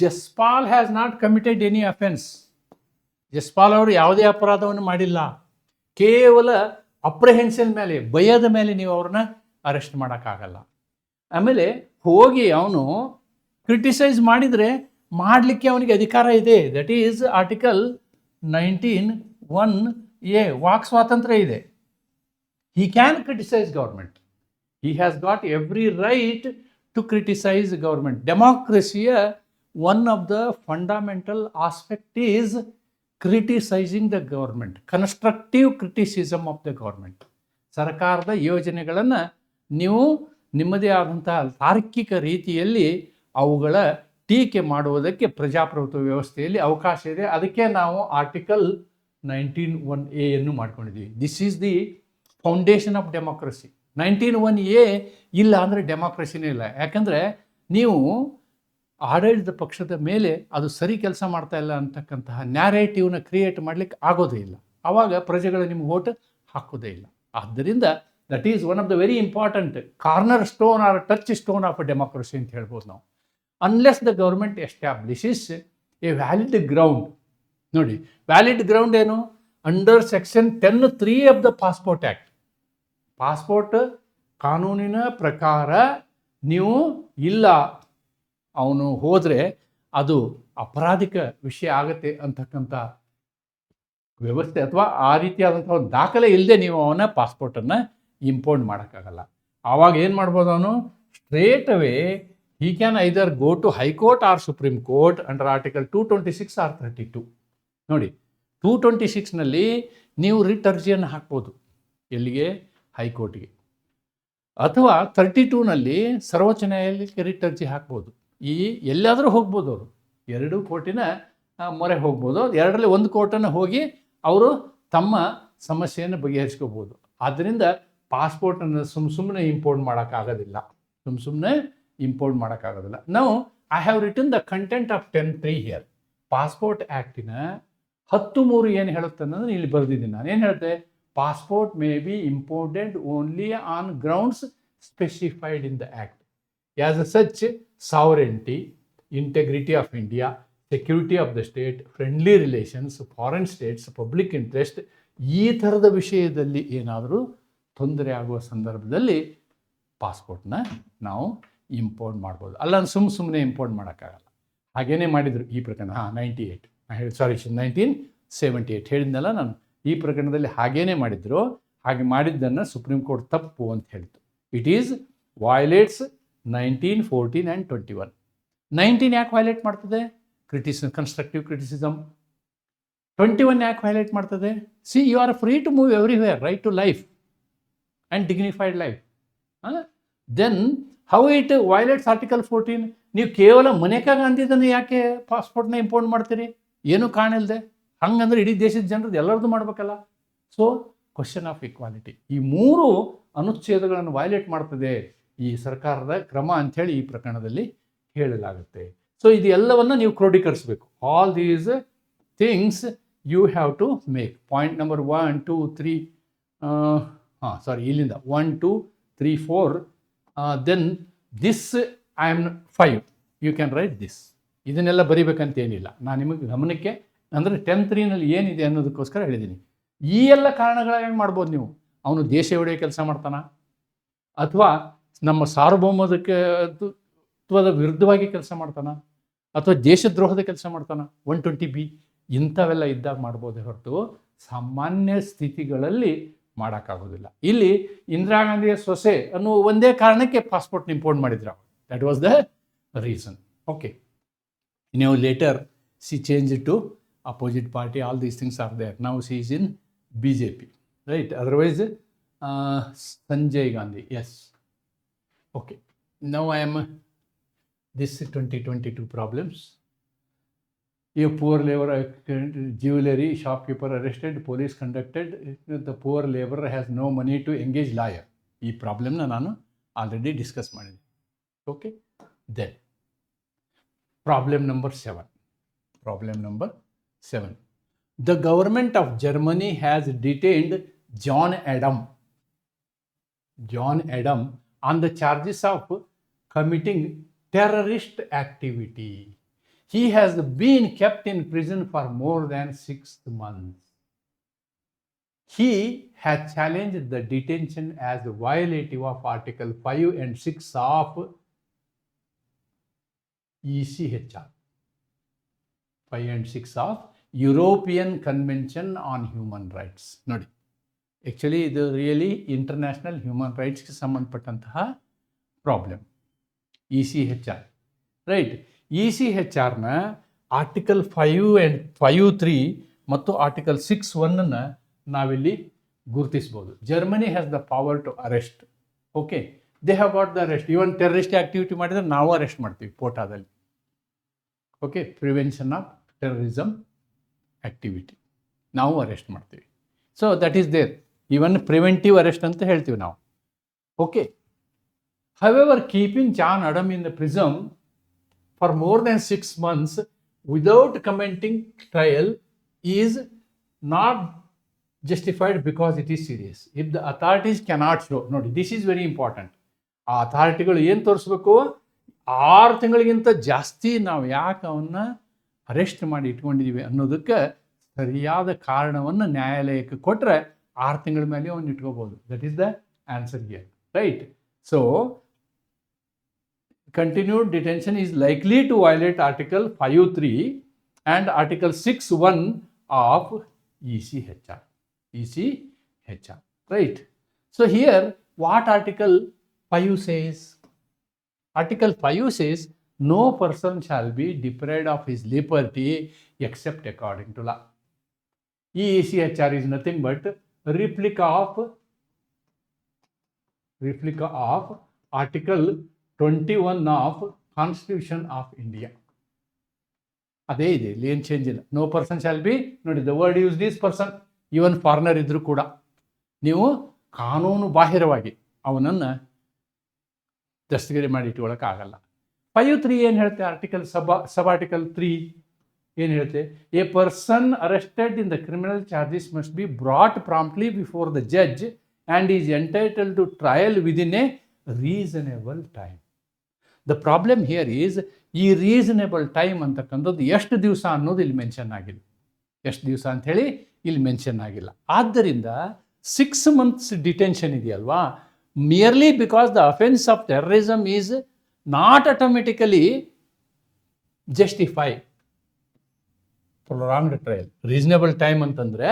Jaspal has not committed any offence. Jaspal ಅವರು ಯಾವುದೇ ಅಪರಾಧವನ್ನು ಮಾಡಿಲ್ಲ. ಕೇವಲ ಅಪ್ರಹೆನ್ಷನ್ ಮೇಲೆ, ಭಯದ ಮೇಲೆ ನೀವು ಅವ್ರನ್ನ ಅರೆಸ್ಟ್ ಮಾಡೋಕ್ಕಾಗಲ್ಲ. ಆಮೇಲೆ ಹೋಗಿ ಅವನು ಕ್ರಿಟಿಸೈಸ್ ಮಾಡಿದರೆ ಮಾಡಲಿಕ್ಕೆ ಅವನಿಗೆ ಅಧಿಕಾರ ಇದೆ. That is article 19(1)(a), walk ಸ್ವಾತಂತ್ರ್ಯ ಇದೆ. He can criticize government. He has got every right to criticize government. Democracy, one of the fundamental aspect is criticizing the government. Constructive criticism of the government. ಸರ್ಕಾರದ ಯೋಜನೆಗಳನ್ನು ನೀವು ನಿಮ್ಮದೇ ಆದಂತಹ ತಾರ್ಕಿಕ ರೀತಿಯಲ್ಲಿ ಅವುಗಳ ಟೀಕೆ ಮಾಡುವುದಕ್ಕೆ ಪ್ರಜಾಪ್ರಭುತ್ವ ವ್ಯವಸ್ಥೆಯಲ್ಲಿ ಅವಕಾಶ ಇದೆ. ಅದಕ್ಕೆ ನಾವು ಆರ್ಟಿಕಲ್ 19(1)(a) ಅನ್ನು ಮಾಡ್ಕೊಂಡಿದ್ದೀವಿ. This is the foundation of democracy. 19(1)(a) ಇಲ್ಲ ಅಂದರೆ ಡೆಮೋಕ್ರಸಿನೇ ಇಲ್ಲ. ಯಾಕಂದರೆ ನೀವು ಆಡಳಿತ ಪಕ್ಷದ ಮೇಲೆ ಅದು ಸರಿ ಕೆಲಸ ಮಾಡ್ತಾ ಇಲ್ಲ ಅಂತಕ್ಕಂತಹ ನ್ಯಾರೇಟಿವ್ನ ಕ್ರಿಯೇಟ್ ಮಾಡಲಿಕ್ಕೆ ಆಗೋದೇ ಇಲ್ಲ. ಆವಾಗ ಪ್ರಜೆಗಳು ನಿಮ್ಗೆ ವೋಟ್ ಹಾಕೋದೇ ಇಲ್ಲ. ಆದ್ದರಿಂದ that is one of the very important corner stone or touch stone of democracy ಅಂತ ಹೇಳ್ಬೋದು ನಾವು. Unless the government establishes a valid ground. ನೋಡಿ, ವ್ಯಾಲಿಡ್ ಗ್ರೌಂಡ್ ಏನು? Under section 10(3) of the passport act. Passport ಕಾನೂನಿನ ಪ್ರಕಾರ ನೀವು ಇಲ್ಲ ಅವನು ಹೋದರೆ ಅದು ಅಪರಾಧಿಕ ವಿಷಯ ಆಗುತ್ತೆ ಅಂತಕ್ಕಂಥ ವ್ಯವಸ್ಥೆ ಅಥವಾ ಆ ರೀತಿಯಾದಂಥ ಒಂದು ದಾಖಲೆ ಇಲ್ಲದೆ ನೀವು ಅವನ ಪಾಸ್ಪೋರ್ಟನ್ನು ಇಂಪೋರ್ಟ್ ಮಾಡೋಕ್ಕಾಗಲ್ಲ. ಆವಾಗ ಏನು ಮಾಡ್ಬೋದು ಅವನು? Straight away he can either go to High Court or Supreme Court under Article 226 or 32. ನೋಡಿ, 226ನಲ್ಲಿ ನೀವು ರಿಟ್ ಅರ್ಜಿಯನ್ನು ಹಾಕ್ಬೋದು. ಎಲ್ಲಿಗೆ? ಹೈಕೋರ್ಟ್ಗೆ. ಅಥವಾ 32ನಲ್ಲಿ ಸರ್ವೋಚ್ಚ ನ್ಯಾಯಾಲಯಕ್ಕೆ ರಿಟ್ ಅರ್ಜಿ ಹಾಕ್ಬೋದು. ಈ ಎಲ್ಲಾದರೂ ಹೋಗ್ಬೋದು ಅವರು, 2 ಕೋರ್ಟಿನ ಮೊರೆ ಹೋಗ್ಬೋದು. ಎರಡರಲ್ಲಿ ಒಂದು ಕೋರ್ಟನ್ನು ಹೋಗಿ ಅವರು ತಮ್ಮ ಸಮಸ್ಯೆಯನ್ನು ಬಗೆಹರಿಸ್ಕೋಬೋದು. ಆದ್ದರಿಂದ ಪಾಸ್ಪೋರ್ಟನ್ನು ಸುಮ್ಮನೆ ಇಂಪೋರ್ಟ್ ಮಾಡೋಕ್ಕಾಗೋದಿಲ್ಲ. ಸುಮ್ಮನೆ ಇಂಪೋರ್ಟ್ ಮಾಡೋಕ್ಕಾಗೋದಿಲ್ಲ. ನಾವು I have written the content of 10(3) here. Passport ಆ್ಯಕ್ಟಿನ 10(3) ಏನು ಹೇಳುತ್ತೆ ಅನ್ನೋದನ್ನು ಇಲ್ಲಿ ಬರೆದಿದ್ದೀನಿ ನಾನು. ಏನು ಹೇಳುತ್ತೆ? Passport may be imported only on grounds specified in the act. As uh such, sovereignty, integrity of India, security of the state, friendly relations, foreign states, public interest, ಈ ಥರದ ವಿಷಯದಲ್ಲಿ ಏನಾದರೂ ತೊಂದರೆ ಆಗುವ ಸಂದರ್ಭದಲ್ಲಿ ಪಾಸ್ಪೋರ್ಟ್ನ ನಾವು ಇಂಪೋರ್ಟ್ ಮಾಡ್ಬೋದು. ಅಲ್ಲ ಸುಮ್ಮನೆ ಇಂಪೋರ್ಟ್ ಮಾಡೋಕ್ಕಾಗಲ್ಲ. ಹಾಗೇನೇ ಮಾಡಿದರು ಈ ಪ್ರಕರಣ. 1978 ಹೇಳಿದ್ನಲ್ಲ ನಾನು. ಈ ಪ್ರಕರಣದಲ್ಲಿ ಹಾಗೇನೇ ಮಾಡಿದ್ರು. ಹಾಗೆ ಮಾಡಿದ್ದನ್ನು ಸುಪ್ರೀಂ ಕೋರ್ಟ್ ತಪ್ಪು ಅಂತ ಹೇಳಿತು. It is ವಯಲೇಟ್ಸ್ 19, 14 and 21. 19 ಯಾಕೆ ವಯಲೇಟ್ ಮಾಡ್ತದೆ? Constructive criticism. 21 ಯಾಕೆ ವಯಲೇಟ್ ಮಾಡ್ತದೆ? See, you are free to move everywhere, right to life and dignified life. Then how it violates article 14? ನೀವು ಕೇವಲ ಮನೇಕಾ ಗಾಂಧಿದನ್ನು ಯಾಕೆ ಪಾಸ್ಪೋರ್ಟ್ನ ಇಂಪೋರ್ಟ್ ಮಾಡ್ತೀರಿ? ಏನೂ ಕಾಣಿಲ್ಲದೆ? ಹಂಗಂದ್ರೆ ಇಡೀ ದೇಶದ ಜನರದ್ದು ಎಲ್ಲರದ್ದು ಮಾಡಬೇಕಲ್ಲ. So question of equality. ಈ 3 ಅನುಚ್ಛೇದಗಳನ್ನು ವೈಲೇಟ್ ಮಾಡ್ತದೆ ಈ ಸರ್ಕಾರದ ಕ್ರಮ ಅಂಥೇಳಿ ಈ ಪ್ರಕರಣದಲ್ಲಿ ಹೇಳಲಾಗುತ್ತೆ. ಸೊ ಇದು ಎಲ್ಲವನ್ನು ನೀವು ಕ್ರೋಢೀಕರಿಸಬೇಕು. All these things you have to make. Point number 1, 2, 3 ಇಲ್ಲಿಂದ 1, 2, 3, 4 then this I am 5 you can write this. ಇದನ್ನೆಲ್ಲ ಬರಿಬೇಕಂತ ಏನಿಲ್ಲ, ನಾನು ನಿಮಗೆ ಗಮನಕ್ಕೆ ಅಂದರೆ 10th 3ನಲ್ಲಿ ಏನಿದೆ ಅನ್ನೋದಕ್ಕೋಸ್ಕರ ಹೇಳಿದ್ದೀನಿ. ಈ ಎಲ್ಲ ಕಾರಣಗಳಾಗಿ ಮಾಡ್ಬೋದು ನೀವು. ಅವನು ದೇಶ ಒಡೆಯ ಕೆಲಸ ಮಾಡ್ತಾನ, ಅಥವಾ ನಮ್ಮ ಸಾರ್ವಭೌಮತ್ವದ ವಿರುದ್ಧವಾಗಿ ಕೆಲಸ ಮಾಡ್ತಾನ, ಅಥವಾ ದೇಶದ್ರೋಹದ ಕೆಲಸ ಮಾಡ್ತಾನ, 120B ಇಂಥವೆಲ್ಲ ಇದ್ದಾಗ ಮಾಡ್ಬೋದೇ ಹೊರತು ಸಾಮಾನ್ಯ ಸ್ಥಿತಿಗಳಲ್ಲಿ ಮಾಡೋಕ್ಕಾಗೋದಿಲ್ಲ. ಇಲ್ಲಿ ಇಂದಿರಾ ಗಾಂಧಿಯ ಸೊಸೆ ಅನ್ನೋ ಒಂದೇ ಕಾರಣಕ್ಕೆ ಪಾಸ್ಪೋರ್ಟ್ ಇಂಪೋರ್ಟ್ ಮಾಡಿದ್ರು. That was the reason. Okay, ನೀವು later she change to opposite party. All these things are there. Now she is in BJP, right? Otherwise Sanjay Gandhi, yes. Okay, now I am this 2022 problems. A poor labor jewelry shopkeeper arrested, police conducted. The poor laborer has no money to engage lawyer. ಈ ಪ್ರಾಬ್ಲಮ್ನ ನಾನು already discuss ಮಾಡಿದ್ದೀನಿ. Okay, then problem number 7. The government of Germany has detained John Adam on the charges of committing terrorist activity. He has been kept in prison for more than 6 months. He has challenged the detention as violative of Article 5 and 6 of ECHR. 5 and 6 of European convention on human rights. ನೋಡಿ, actually ಇದು really international human ರೈಟ್ಸ್ಗೆ ಸಂಬಂಧಪಟ್ಟಂತಹ problem. ECHR, right? ECHRನ article 5 and 5(3) ಮತ್ತು article 6(1) ನಾವಿಲ್ಲಿ ಗುರುತಿಸ್ಬೋದು. Germany has the power to arrest. Okay, they have got the arrest. Even terrorist activity ಮಾಡಿದರೆ ನಾವು ಅರೆಸ್ಟ್ ಮಾಡ್ತೀವಿ ಪೋಟಾದಲ್ಲಿ. Okay, prevention of terrorism activity ನಾವು ಅರೆಸ್ಟ್ ಮಾಡ್ತೀವಿ. So that is there. Even preventive arrest ಅಂತ ಹೇಳ್ತೀವಿ ನಾವು. Okay, however keeping John Adam in the prison for more than 6 months without commenting trial is not justified because it is serious. If the authorities cannot show, ನೋಡಿ, this is very important. ಆ ಅಥಾರಿಟಿಗಳು ಏನು ತೋರಿಸ್ಬೇಕು? 6 ತಿಂಗಳಿಗಿಂತ ಜಾಸ್ತಿ ನಾವು ಯಾಕೆ ಅವನ್ನ arrest ಮಾಡಿ ಇಟ್ಕೊಂಡಿದ್ದೀವಿ ಅನ್ನೋದಕ್ಕೆ ಸರಿಯಾದ ಕಾರಣವನ್ನು ನ್ಯಾಯಾಲಯಕ್ಕೆ ಕೊಟ್ಟರೆ 6 ತಿಂಗಳ ಮೇಲೆ ಅವನ್ನ ಇಟ್ಕೋಬೋದು. That is the answer here, right? So continued detention is likely to violate Article 5(3) and Article 6(1) of ECHR. Right? So here what Article 5 says? Article 5 says no person shall be deprived of his liberty except according to law. ECHR is nothing but replica of Article 21 of Constitution of India. ಅದೇ ಇದೆ, ಇಲ್ಲಿ ಏನು change ಇಲ್ಲ. No person shall be, ನೋಡಿ, the word use this person. Even foreigner ಇದ್ದರೂ ಕೂಡ ನೀವು ಕಾನೂನು ಬಾಹಿರವಾಗಿ ಅವನನ್ನು ದಸ್ತಗಿರಿ ಮಾಡಿ ಇಟ್ಕೊಳ್ಳೋಕ್ಕಾಗಲ್ಲ. 5(3) ಏನು ಹೇಳ್ತೆ? ಆರ್ಟಿಕಲ್ ಸಬ್ ಆರ್ಟಿಕಲ್ 3 ಏನು ಹೇಳ್ತೆ? A person arrested in the criminal charges must be brought promptly before the judge and is entitled two trial within A reasonable time. The problem here is, ಈ ರೀಸನೇಬಲ್ ಟೈಮ್ ಅಂತಕ್ಕಂಥದ್ದು ಎಷ್ಟು ದಿವಸ ಅನ್ನೋದು ಇಲ್ಲಿ mention ಆಗಿಲ್ಲ. ಎಷ್ಟು ದಿವಸ ಅಂಥೇಳಿ ಇಲ್ಲಿ ಮೆನ್ಷನ್ ಆಗಿಲ್ಲ. ಆದ್ದರಿಂದ 6 months ಡಿಟೆನ್ಷನ್ ಇದೆಯಲ್ವಾ, merely because the offence of terrorism is not automatically justify prolonged trial. Reasonable time ಅಂತಂದರೆ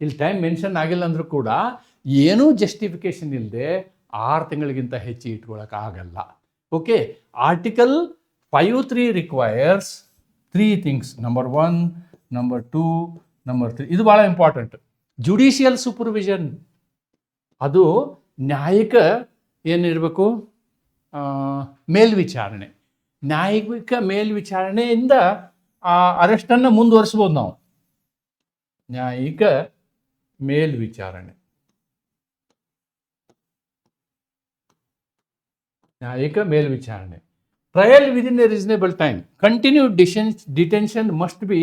ಇಲ್ಲಿ ಟೈಮ್ ಮೆನ್ಷನ್ ಆಗಿಲ್ಲ ಅಂದರೂ ಕೂಡ ಏನೂ ಜಸ್ಟಿಫಿಕೇಶನ್ ಇಲ್ಲದೆ 6 ತಿಂಗಳಿಗಿಂತ ಹೆಚ್ಚು ಇಟ್ಕೊಳ್ಳೋಕ್ಕಾಗಲ್ಲ. Okay, article 5(3) requires 3 things. Number 1, number 2, number 3. ಇದು ಭಾಳ ಇಂಪಾರ್ಟೆಂಟ್. ಜುಡಿಷಿಯಲ್ ಸೂಪರ್ವಿಷನ್, ಅದು ನ್ಯಾಯಿಕ ಏನಿರಬೇಕು? ಮೇಲ್ವಿಚಾರಣೆ. ನ್ಯಾಯಿಕ ಮೇಲ್ವಿಚಾರಣೆಯಿಂದ ಆ ಅರೆಸ್ಟನ್ನು ಮುಂದುವರಿಸ್ಬೋದು ನಾವು. ನ್ಯಾಯಿಕ ಮೇಲ್ವಿಚಾರಣೆ, ನ್ಯಾಯಿಕ ಮೇಲ್ವಿಚಾರಣೆ. Trial within A reasonable time. Continued detention must be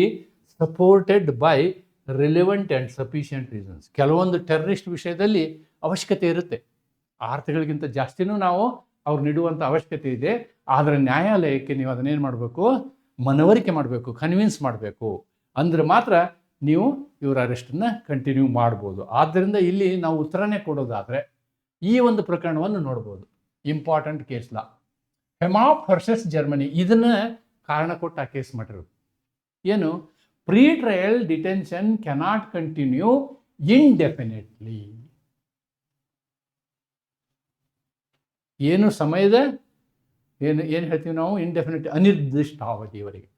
supported by relevant and sufficient reasons. ಕೆಲವೊಂದು ಟೆರರಿಸ್ಟ್ ವಿಷಯದಲ್ಲಿ ಅವಶ್ಯಕತೆ ಇರುತ್ತೆ, 6 ತಿಂಗಳಿಗಿಂತ ಜಾಸ್ತಿನೂ ನಾವು ಅವ್ರು ನೀಡುವಂಥ ಅವಶ್ಯಕತೆ ಇದೆ. ಆದರೆ ನ್ಯಾಯಾಲಯಕ್ಕೆ ನೀವು ಅದನ್ನೇನು ಮಾಡಬೇಕು, ಮನವರಿಕೆ ಮಾಡಬೇಕು, ಕನ್ವಿನ್ಸ್ ಮಾಡಬೇಕು. ಅಂದರೆ ಮಾತ್ರ ನೀವು ಇವರ ಅರೆಸ್ಟನ್ನು ಕಂಟಿನ್ಯೂ ಮಾಡ್ಬೋದು. ಆದ್ದರಿಂದ ಇಲ್ಲಿ ನಾವು ಉತ್ತರನೇ ಕೊಡೋದಾದರೆ ಈ ಒಂದು ಪ್ರಕರಣವನ್ನು ನೋಡ್ಬೋದು. Important case law, Wemhoff versus Germany, ಇದನ್ನು ಕಾರಣ ಕೊಟ್ಟು ಆ ಕೇಸ್ ಮಾಡಿರೋದು ಏನು, pre trial detention cannot continue indefinitely. ಏನು ಸಮಯದ ಏನು ಹೇಳ್ತೀವಿ ನಾವು, ಇಂಡೆಫಿನೆಟ್, ಅನಿರ್ದಿಷ್ಟಾವಧಿಯವರೆಗೆ.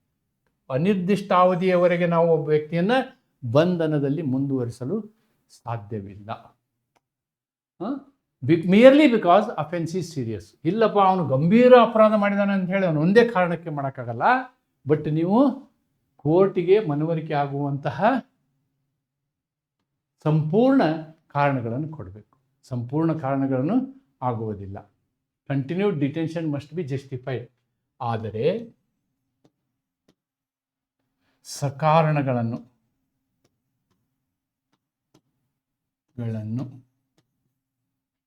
ಅನಿರ್ದಿಷ್ಟಾವಧಿಯವರೆಗೆ ನಾವು ಒಬ್ಬ ವ್ಯಕ್ತಿಯನ್ನು ಬಂಧನದಲ್ಲಿ ಮುಂದುವರಿಸಲು ಸಾಧ್ಯವಿಲ್ಲ. Merely because offence is serious. ಇಲ್ಲಪ್ಪ ಅವನು ಗಂಭೀರ ಅಪರಾಧ ಮಾಡಿದಾನೆ ಅಂತ ಹೇಳಿ ಅವನು ಒಂದೇ ಕಾರಣಕ್ಕೆ ಮಾಡೋಕ್ಕಾಗಲ್ಲ. ಬಟ್ ನೀವು ಕೋರ್ಟಿಗೆ ಮನವರಿಕೆ ಆಗುವಂತಹ ಸಂಪೂರ್ಣ ಕಾರಣಗಳನ್ನು ಕೊಡಬೇಕು. ಸಂಪೂರ್ಣ ಕಾರಣಗಳನ್ನು ಆಗುವುದಿಲ್ಲ. Continued detention must be justified. ಆದರೆ ಸಕಾರಣಗಳನ್ನು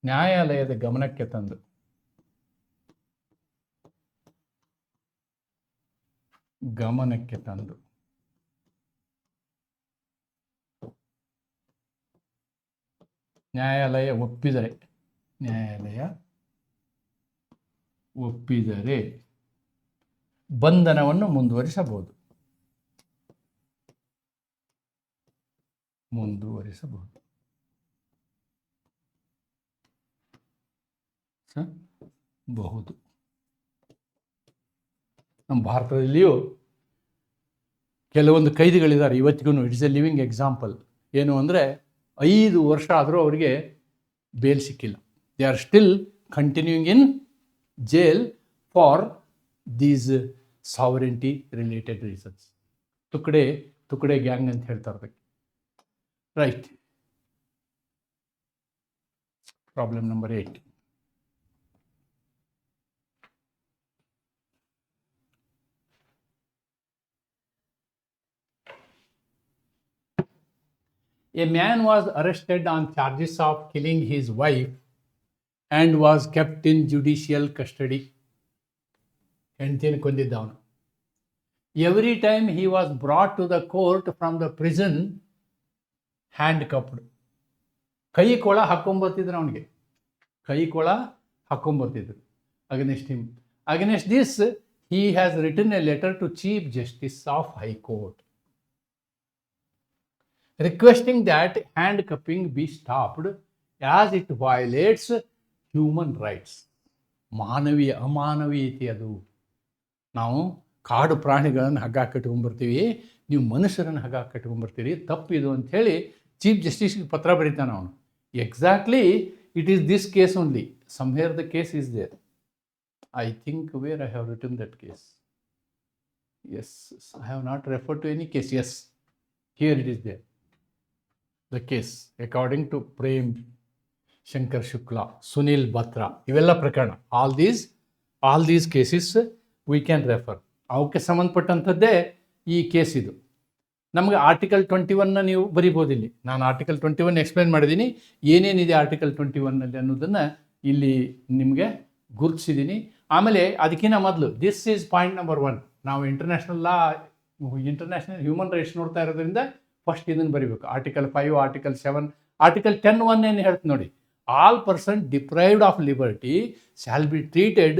ನ್ಯಾಯಾಲಯದ ಗಮನಕ್ಕೆ ತಂದು ನ್ಯಾಯಾಲಯ ಒಪ್ಪಿದರೆ ಬಂಧನವನ್ನು ಮುಂದುವರಿಸಬಹುದು. ನಮ್ಮ ಭಾರತದಲ್ಲಿಯೂ ಕೆಲವೊಂದು ಕೈದಿಗಳಿದ್ದಾರೆ ಇವತ್ತಿಗೂ. It's a living example. ಏನು ಅಂದರೆ 5 ವರ್ಷ ಆದರೂ ಅವರಿಗೆ ಬೇಲ್ ಸಿಕ್ಕಿಲ್ಲ. They are still continuing in jail for these sovereignty related reasons. ತುಕಡೆ ಗ್ಯಾಂಗ್ ಅಂತ ಹೇಳ್ತಾರೆ ಅದಕ್ಕೆ. Right. Problem number 8. A man was arrested on charges of killing his wife and was kept in judicial custody. ಹೆಂಡತಿಯನ್ನು ಕೊಂದಿದ್ದವನು. Every time he was brought to the court from the prison, handcuffed. ಕೈ ಕೊಳ ಹಾಕ್ಕೊಂಬರ್ತಿದ್ರು ಅವನಿಗೆ, against him. Against this, he has written a letter to Chief Justice of High Court, requesting that handcuffing be stopped as it violates human rights. ಅಮಾನವೀಯತೆ ಅದು. ನಾವು ಕಾಡು ಪ್ರಾಣಿಗಳನ್ನು ಹಗ್ಗ ಕಟ್ಕೊಂಡ್ಬರ್ತೀವಿ, ನೀವು ಮನುಷ್ಯರನ್ನು ಹಗ್ಗ ಕಟ್ಕೊಂಡ್ಬರ್ತೀರಿ, ತಪ್ಪಿದು ಅಂಥೇಳಿ ಚೀಫ್ ಜಸ್ಟಿಸ್ಗೆ ಪತ್ರ ಬರೀತಾನೆ ಅವನು. Exactly it is this case only. Somewhere the case is there. I think where I have written that case. Yes, I have not referred to any case. Yes, here it is there. The case according to Prem Shankar Shukla, Sunil Batra, ಇವೆಲ್ಲ ಪ್ರಕರಣ. all these cases we can refer. ಅವಕ್ಕೆ ಸಂಬಂಧಪಟ್ಟಂಥದ್ದೇ ಈ case ಇದು. ನಮಗೆ article 21ನ ನೀವು ಬರಿಬೋದಿಲ್ಲಿ. ನಾನು article 21 explain ಮಾಡಿದ್ದೀನಿ, ಏನೇನಿದೆ ಆರ್ಟಿಕಲ್ 21ನಲ್ಲಿ ಅನ್ನೋದನ್ನು ಇಲ್ಲಿ ನಿಮಗೆ ಗುರುತಿಸಿದ್ದೀನಿ. ಆಮೇಲೆ ಅದಕ್ಕಿಂತ ಮೊದಲು ದಿಸ್ ಈಸ್ ಪಾಯಿಂಟ್ ನಂಬರ್ 1. ನಾವು ಇಂಟರ್ನ್ಯಾಷನಲ್ ಹ್ಯೂಮನ್ ರೈಟ್ಸ್ ನೋಡ್ತಾ ಇರೋದ್ರಿಂದ ಫಸ್ಟ್ ಇದನ್ನು ಬರೀಬೇಕು. ಆರ್ಟಿಕಲ್ 5, ಆರ್ಟಿಕಲ್ 7, ಆರ್ಟಿಕಲ್ 10(1) ಏನು ಹೇಳ್ತು ನೋಡಿ, all person deprived of liberty shall be treated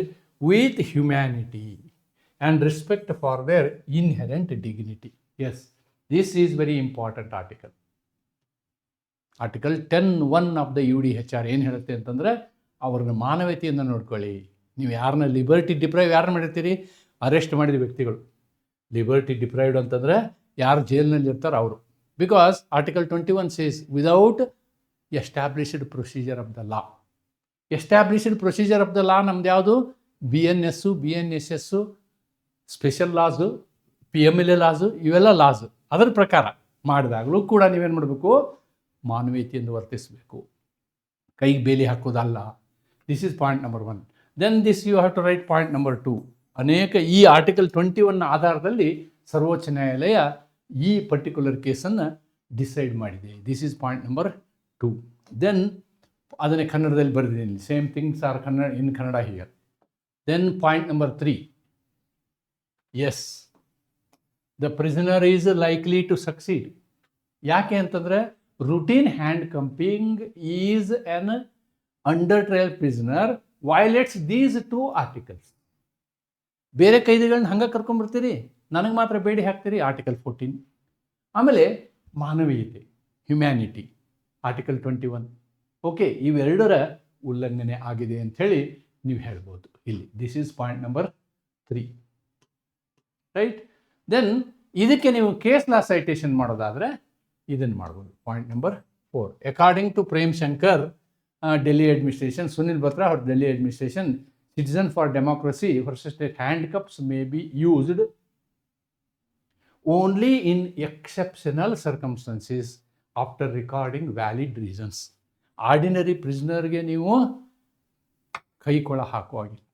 with humanity and respect for their inherent dignity. Yes, this is very important article. Article 10(1) of the UDHR ಏನು ಹೇಳುತ್ತೆ ಅಂತಂದರೆ, ಅವ್ರನ್ನ ಮಾನವೀಯತೆಯಿಂದ ನೋಡ್ಕೊಳ್ಳಿ. ನೀವು ಯಾರನ್ನ ಲಿಬರ್ಟಿ ಡಿಪ್ರೈವ್ ಯಾರನ್ನ ಮಾಡಿರ್ತೀರಿ, ಅರೆಸ್ಟ್ ಮಾಡಿದ ವ್ಯಕ್ತಿಗಳು. ಲಿಬರ್ಟಿ ಡಿಪ್ರೈವ್ಡ್ ಅಂತಂದರೆ ಯಾರು ಜೈಲಿನಲ್ಲಿ ಇರ್ತಾರೆ ಅವರು. Because article 21 says without established procedure of the law. Established procedure of the law ನಮ್ದು ಯಾವುದು, BNS, BNSS, special loss, PMLA loss, ಇವೆಲ್ಲ ಲಾಸು. ಅದರ ಪ್ರಕಾರ ಮಾಡಿದಾಗಲೂ ಕೂಡ ನೀವೇನು ಮಾಡಬೇಕು, ಮಾನವೀಯತೆಯಿಂದ ವರ್ತಿಸಬೇಕು, ಕೈಗೆ ಬೇಲಿ ಹಾಕೋದಲ್ಲ. This is point number 1. Then this you have to write point number 2. ಅನೇಕ ಈ ಆರ್ಟಿಕಲ್ 21 ಆಧಾರದಲ್ಲಿ ಸರ್ವೋಚ್ಚ ನ್ಯಾಯಾಲಯ ಈ ಪರ್ಟಿಕ್ಯುಲರ್ ಕೇಸನ್ನು ಡಿಸೈಡ್ ಮಾಡಿದೆ. This is point number 2. Then ಅದನ್ನೇ ಕನ್ನಡದಲ್ಲಿ ಬರೆದಿದ್ದೀನಿ. Same things are Kannada here. Then point number 3. Yes, the prisoner is likely to succeed. ಯಾಕೆ ಅಂತಂದರೆ routine handcuffing is an under trial prisoner violates these 2 articles. ಬೇರೆ ಕೈದಿಗಳನ್ನ ಹಂಗೆ ಕರ್ಕೊಂಬರ್ತೀರಿ, ನನಗೆ ಮಾತ್ರ ಬೇಡಿ ಹಾಕ್ತೀರಿ, ಆರ್ಟಿಕಲ್ 14. ಆಮೇಲೆ ಮಾನವೀಯತೆ, ಹ್ಯುಮ್ಯಾನಿಟಿ, ಆರ್ಟಿಕಲ್ 21. ಓಕೆ, ಇವೆರಡರ ಉಲ್ಲಂಘನೆ ಆಗಿದೆ ಅಂಥೇಳಿ ನೀವು ಹೇಳ್ಬೋದು ಇಲ್ಲಿ. This is point number 3, right. Then ಇದಕ್ಕೆ ನೀವು ಕೇಸ್ ಲಾ ಸೈಟೇಷನ್ ಮಾಡೋದಾದರೆ ಇದನ್ನು ಮಾಡ್ಬೋದು. Point number 4. According to Prem Shankar, Delhi administration, Sunil Batra ಅವ್ರ Delhi administration, Citizen for Democracy versus State, handcuffs may be used only in exceptional circumstances after recording valid reasons. Ordinary ಪ್ರಿಸ್ನರ್ಗೆ ನೀವು ಕೈಕೊಳ ಹಾಕುವಾಗಿಲ್ಲ.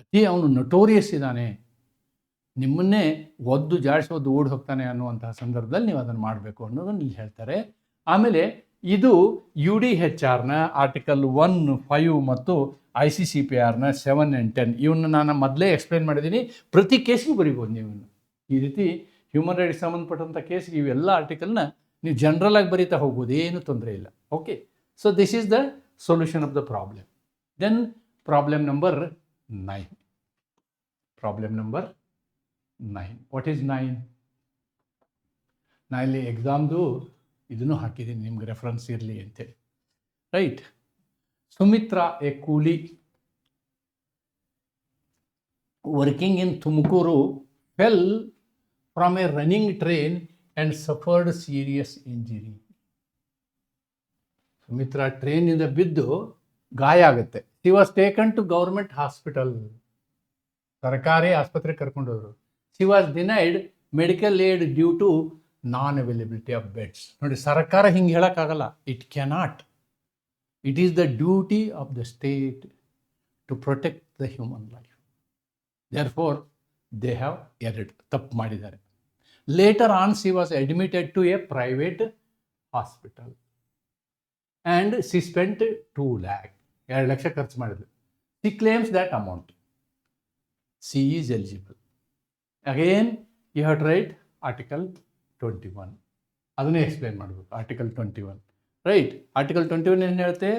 ಅತಿ ಅವನು ನಟೋರಿಯಸ್ ಇದ್ದಾನೆ, ನಿಮ್ಮನ್ನೇ ಒದ್ದು ಜಾಡಿಸೋದು ಓಡಿ ಹೋಗ್ತಾನೆ ಅನ್ನುವಂತಹ ಸಂದರ್ಭದಲ್ಲಿ ನೀವು ಅದನ್ನು ಮಾಡಬೇಕು ಅನ್ನೋದನ್ನು ಇಲ್ಲಿ ಹೇಳ್ತಾರೆ. ಆಮೇಲೆ ಇದು UDHRನ ಆರ್ಟಿಕಲ್ 1, 5 ಮತ್ತು ICCPRನ 7 and 10 ಇವನ್ನ ನಾನು ಮೊದಲೇ ಎಕ್ಸ್ಪ್ಲೇನ್ ಮಾಡಿದ್ದೀನಿ. ಪ್ರತಿ ಕೇಸಿಗೂ ಬರೀಬೋದು ನೀವು. ಈ ರೀತಿ ಹ್ಯೂಮನ್ ರೈಟ್ಸ್ ಸಂಬಂಧಪಟ್ಟಂಥ ಕೇಸ್ಗೆ ಇವೆಲ್ಲ ಆರ್ಟಿಕಲ್ನ ನೀವು ಜನರಲಾಗಿ ಬರೀತಾ ಹೋಗ್ಬೋದು, ಏನು ತೊಂದರೆ ಇಲ್ಲ. Okay, so this is the solution of the problem. Then problem number 9. Problem number 9. What is 9? ನಾ ಇಲ್ಲಿ ಎಕ್ಸಾಮ್ದು ಇದನ್ನು ಹಾಕಿದ್ದೀನಿ ನಿಮ್ಗೆ ರೆಫರೆನ್ಸ್ ಇರಲಿ ಅಂತೇಳಿ, right. Sumitra, a coolie working in Tumakuru, fell from a running train and suffered serious injury. Sumitra ಟ್ರೈನಿಂದ ಬಿದ್ದು ಗಾಯ ಆಗುತ್ತೆ. She was taken to government hospital, ಸರ್ಕಾರಿ ಆಸ್ಪತ್ರೆಗೆ ಕರ್ಕೊಂಡೋದ್ರು. She was denied medical aid due to non availability of beds. ನೋಡಿ, ಸರ್ಕಾರ ಹಿಂಗೆ ಹೇಳೋಕ್ಕಾಗಲ್ಲ. It cannot. It is the duty of the state to protect the human life. Therefore they have erred, ತಪ್ಪು ಮಾಡಿದ್ದಾರೆ. Litre on she was admitted to a private hospital and she spent 2 lakh, 2 ಲಕ್ಷ ಖರ್ಚು ಮಾಡಿದ್ರು. She claims that amount. She is eligible. Again you have to write article 21. ಅದನ್ನೇ explain ಮಾಡಬೇಕು. Article 21, right. Article 21 ಏನು ಹೇಳುತ್ತೆ?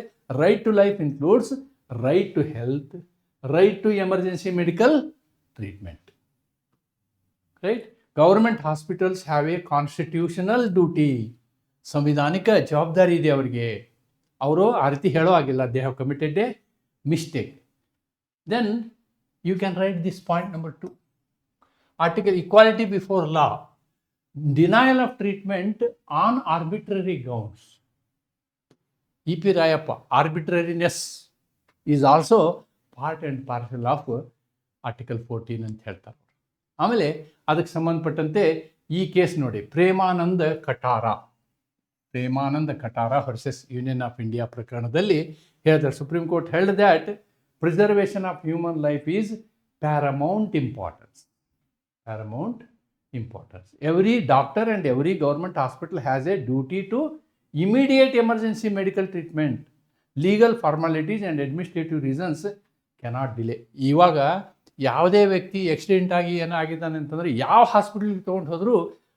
Right to life includes right to health, right to emergency medical treatment, right. Government hospitals have a constitutional duty. ಸಂವಿಧಾನಿಕ ಜವಾಬ್ದಾರಿ ಇದೆ ಅವರಿಗೆ. ಅವರು ಆ ರೀತಿ ಹೇಳೋ ಆಗಿಲ್ಲ. They have committed a mistake. Then you can write this point number 2. Article equality before law, denial of treatment on arbitrary grounds. EP Rayappa, arbitrariness is also part and parcel of article 14 ಅಂತ ಹೇಳ್ತಾರೆ. ಆಮೇಲೆ ಅದಕ್ಕೆ ಸಂಬಂಧಪಟ್ಟಂತೆ ಈ case ನೋಡಿ, Premananda Katara versus union of India ಪ್ರಕರಣದಲ್ಲಿ ಹೇಳಿದ್ರೆ, supreme court held that preservation of human life is paramount importance. Every doctor and every government hospital has a duty to immediate emergency medical treatment. Legal formalities and administrative reasons cannot delay. ಇವಾಗ ಯಾವುದೇ ವ್ಯಕ್ತಿ accident ಆಗಿ ಏನಾಗಿದ್ದಾನೆ ಅಂತಂದರೆ ಯಾವ ಹಾಸ್ಪಿಟಲ್ಗೆ ತೊಗೊಂಡು ಹೋದರೂ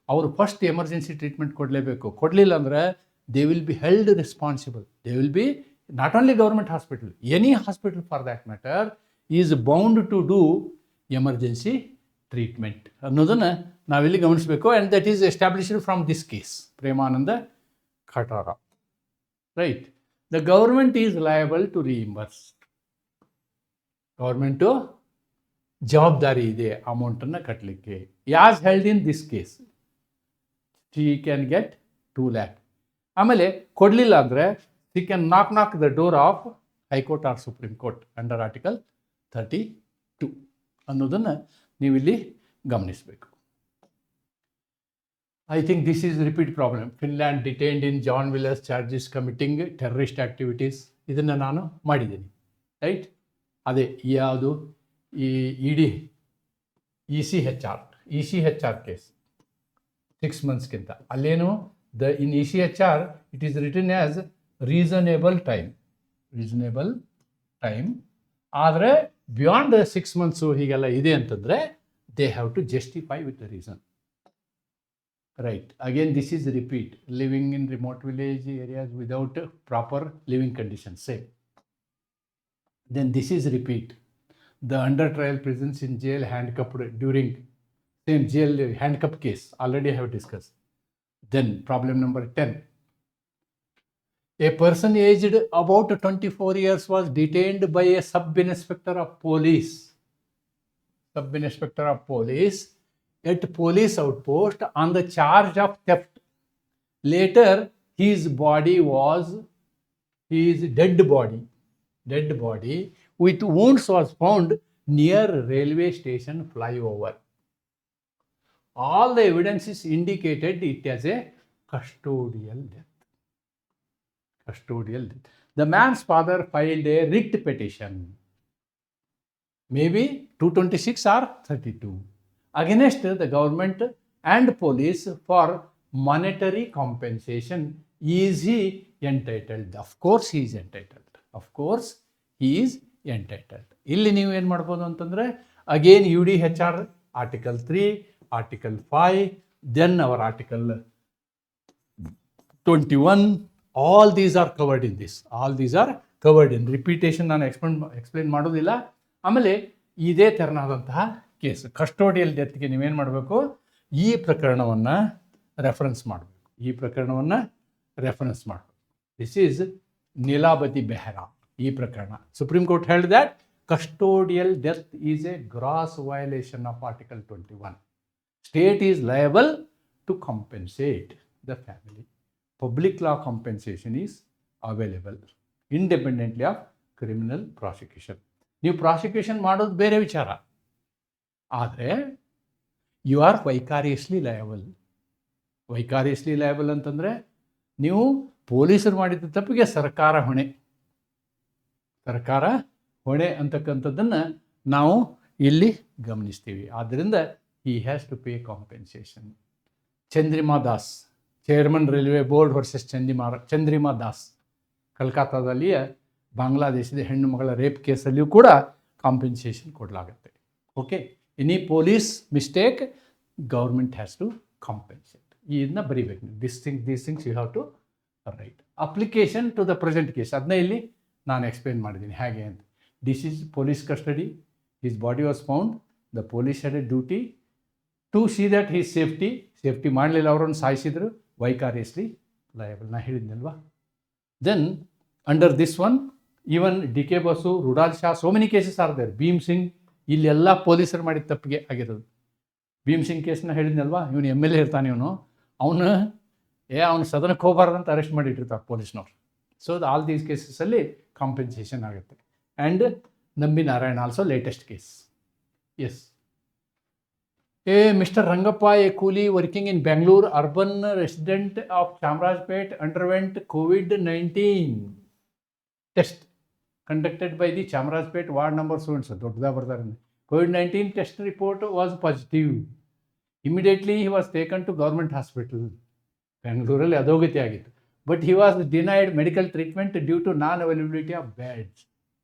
ಅವರು ಫಸ್ಟ್ ಎಮರ್ಜೆನ್ಸಿ ಟ್ರೀಟ್ಮೆಂಟ್ ಕೊಡಲೇಬೇಕು. ಕೊಡಲಿಲ್ಲ ಅಂದರೆ they will be held responsible. They will be not only government hospital, any hospital for that matter is bound to do emergency treatment ಅನ್ನೋದನ್ನು ನಾವಿಲ್ಲಿ ಗಮನಿಸಬೇಕು. And that is established from this case, Premananda Katara, right. The government is liable to reimburse. Government ಜವಾಬ್ದಾರಿ ಇದೆ ಅಮೌಂಟನ್ನು ಕಟ್ಟಲಿಕ್ಕೆ. As held in this case she can get 2 lakh. ಆಮೇಲೆ ಕೊಡಲಿಲ್ಲ ಅಂದರೆ she can knock the door of high court or supreme court under article 32 ಅನ್ನೋದನ್ನು ನೀವಿಲ್ಲಿ ಗಮನಿಸಬೇಕು. I think this is a repeat problem. Finland detained in John Willis charges committing terrorist activities. ಇದನ್ನು ನಾನು ಮಾಡಿದ್ದೀನಿ, right. ಅದೇ ಯಾವುದು ಈ ಇಡಿ E C H R case 6 monthsಗಿಂತ ಅಲ್ಲೇನು in E C H R it is written as reasonable time. ಆದರೆ ಬಿಯಾಂಡ್ 6 months ಹೀಗೆಲ್ಲ ಇದೆ ಅಂತಂದರೆ they have to justify with the reason. Right. Again, this is repeat. Living in remote village areas without proper living conditions. Same. Then this is repeat. The under trial presence in jail handcuffed during same jail handcuff case. Already I have discussed. Then problem number 10. A person aged about 24 years was detained by a sub-inspector of police. At police outpost on the charge of theft. Later, his dead body with wounds was found near railway station flyover. All the evidences indicated it as a custodial death. The man's father filed a writ petition, maybe 226 or 32. against the government and police for monetary compensation. Is he entitled? Of course he is entitled. ಇಲ್ಲಿ ನೀವು ಏನು ಮಾಡ್ಬೋದು ಅಂತಂದರೆ again U D H R article 3, article 5, then our article 21, all these are covered in repetition. ನಾನು explain ಮಾಡೋದಿಲ್ಲ. ಆಮೇಲೆ ಇದೇ ತೆರನಾದಂತಹ case custodial ಡೆತ್ಗೆ ನೀವೇನು ಮಾಡಬೇಕು, ಈ ಪ್ರಕರಣವನ್ನು ರೆಫರೆನ್ಸ್ ಮಾಡಬೇಕು. This is Nilavati Behera. ಈ ಪ್ರಕರಣ ಸುಪ್ರೀಂ ಕೋರ್ಟ್ ಹೇಳಿದ that custodial death is a gross violation of article 21. State is liable to compensate the family. Public law compensation is available independently of criminal prosecution. ನೀವು prosecution ಮಾಡೋದು ಬೇರೆ ವಿಚಾರ, ಆದರೆ you are ವೈಕಾರಿಯಸ್ಲಿ liable ಅಂತಂದರೆ ನೀವು ಪೊಲೀಸರು ಮಾಡಿದ ತಪ್ಪಿಗೆ ಸರ್ಕಾರ ಹೊಣೆ ಅಂತಕ್ಕಂಥದ್ದನ್ನು ನಾವು ಇಲ್ಲಿ ಗಮನಿಸ್ತೀವಿ. ಆದ್ದರಿಂದ he has to pay compensation. Chandrima Das, chairman railway board versus Chandrima Das, ಕಲ್ಕತ್ತಾದಲ್ಲಿಯ ಬಾಂಗ್ಲಾದೇಶದ ಹೆಣ್ಣು ಮಗಳ ರೇಪ್ ಕೇಸಲ್ಲಿಯೂ ಕೂಡ ಕಾಂಪೆನ್ಸೇಷನ್ ಕೊಡಲಾಗುತ್ತೆ. Okay, any police mistake government has to compensate. ಇದನ್ನ ಬರೀಬೇಕು ನೀವು. These things you have to write. Application to the present case ಅದನ್ನ ಇಲ್ಲಿ ನಾನು ಎಕ್ಸ್ಪ್ಲೇನ್ ಮಾಡಿದ್ದೀನಿ ಹೇಗೆ ಅಂತ. This is police custody. His body was found. The police had a duty to see that his safety ಮಾಡಲಿಲ್ಲ, ಅವರನ್ನು ಸಾಯಿಸಿದ್ರು, ವೈಕಾರಿಯಸ್ಲಿ ಲಯಬಲ್. ನಾ ಹೇಳಿದ್ನಲ್ವಾ. Then under this one even D K Basu, Rudul Shah, so many cases are there. Bhim Singh, ಇಲ್ಲೆಲ್ಲ ಪೊಲೀಸರು ಮಾಡಿದ ತಪ್ಪಿಗೆ ಆಗಿರೋದು. ಭೀಮ್ ಸಿಂಗ್ ಕೇಸ್ನ ಹೇಳಿದ್ನಲ್ವಾ, ಇವನು MLA ಇರ್ತಾನೆ, ಅವನು ಸದನಕ್ಕೆ ಹೋಗಬಾರ್ದಂತ ಅರೆಸ್ಟ್ ಮಾಡಿಟ್ಟಿರ್ತಾರೆ ಪೊಲೀಸ್ನವ್ರು. ಸೊ ಆಲ್ ದೀಸ್ ಕೇಸಸಲ್ಲಿ ಕಾಂಪೆನ್ಸೇಷನ್ ಆಗುತ್ತೆ. And Nambi Narayan also latest case. Yes, mister Rangappa, a coolie working in Bengaluru, urban resident of Chamarajpet, underwent COVID-19 test conducted by the Chamarajpet ward number so and so. ದೊಡ್ಡದಾಗ ಬರ್ತಾರೆ. COVID-19 test report was positive. Immediately he was taken to government hospital. ಬೆಂಗಳೂರಲ್ಲಿ ಅಧೋಗತಿ ಆಗಿತ್ತು. But he was denied medical treatment due to non-availability of beds.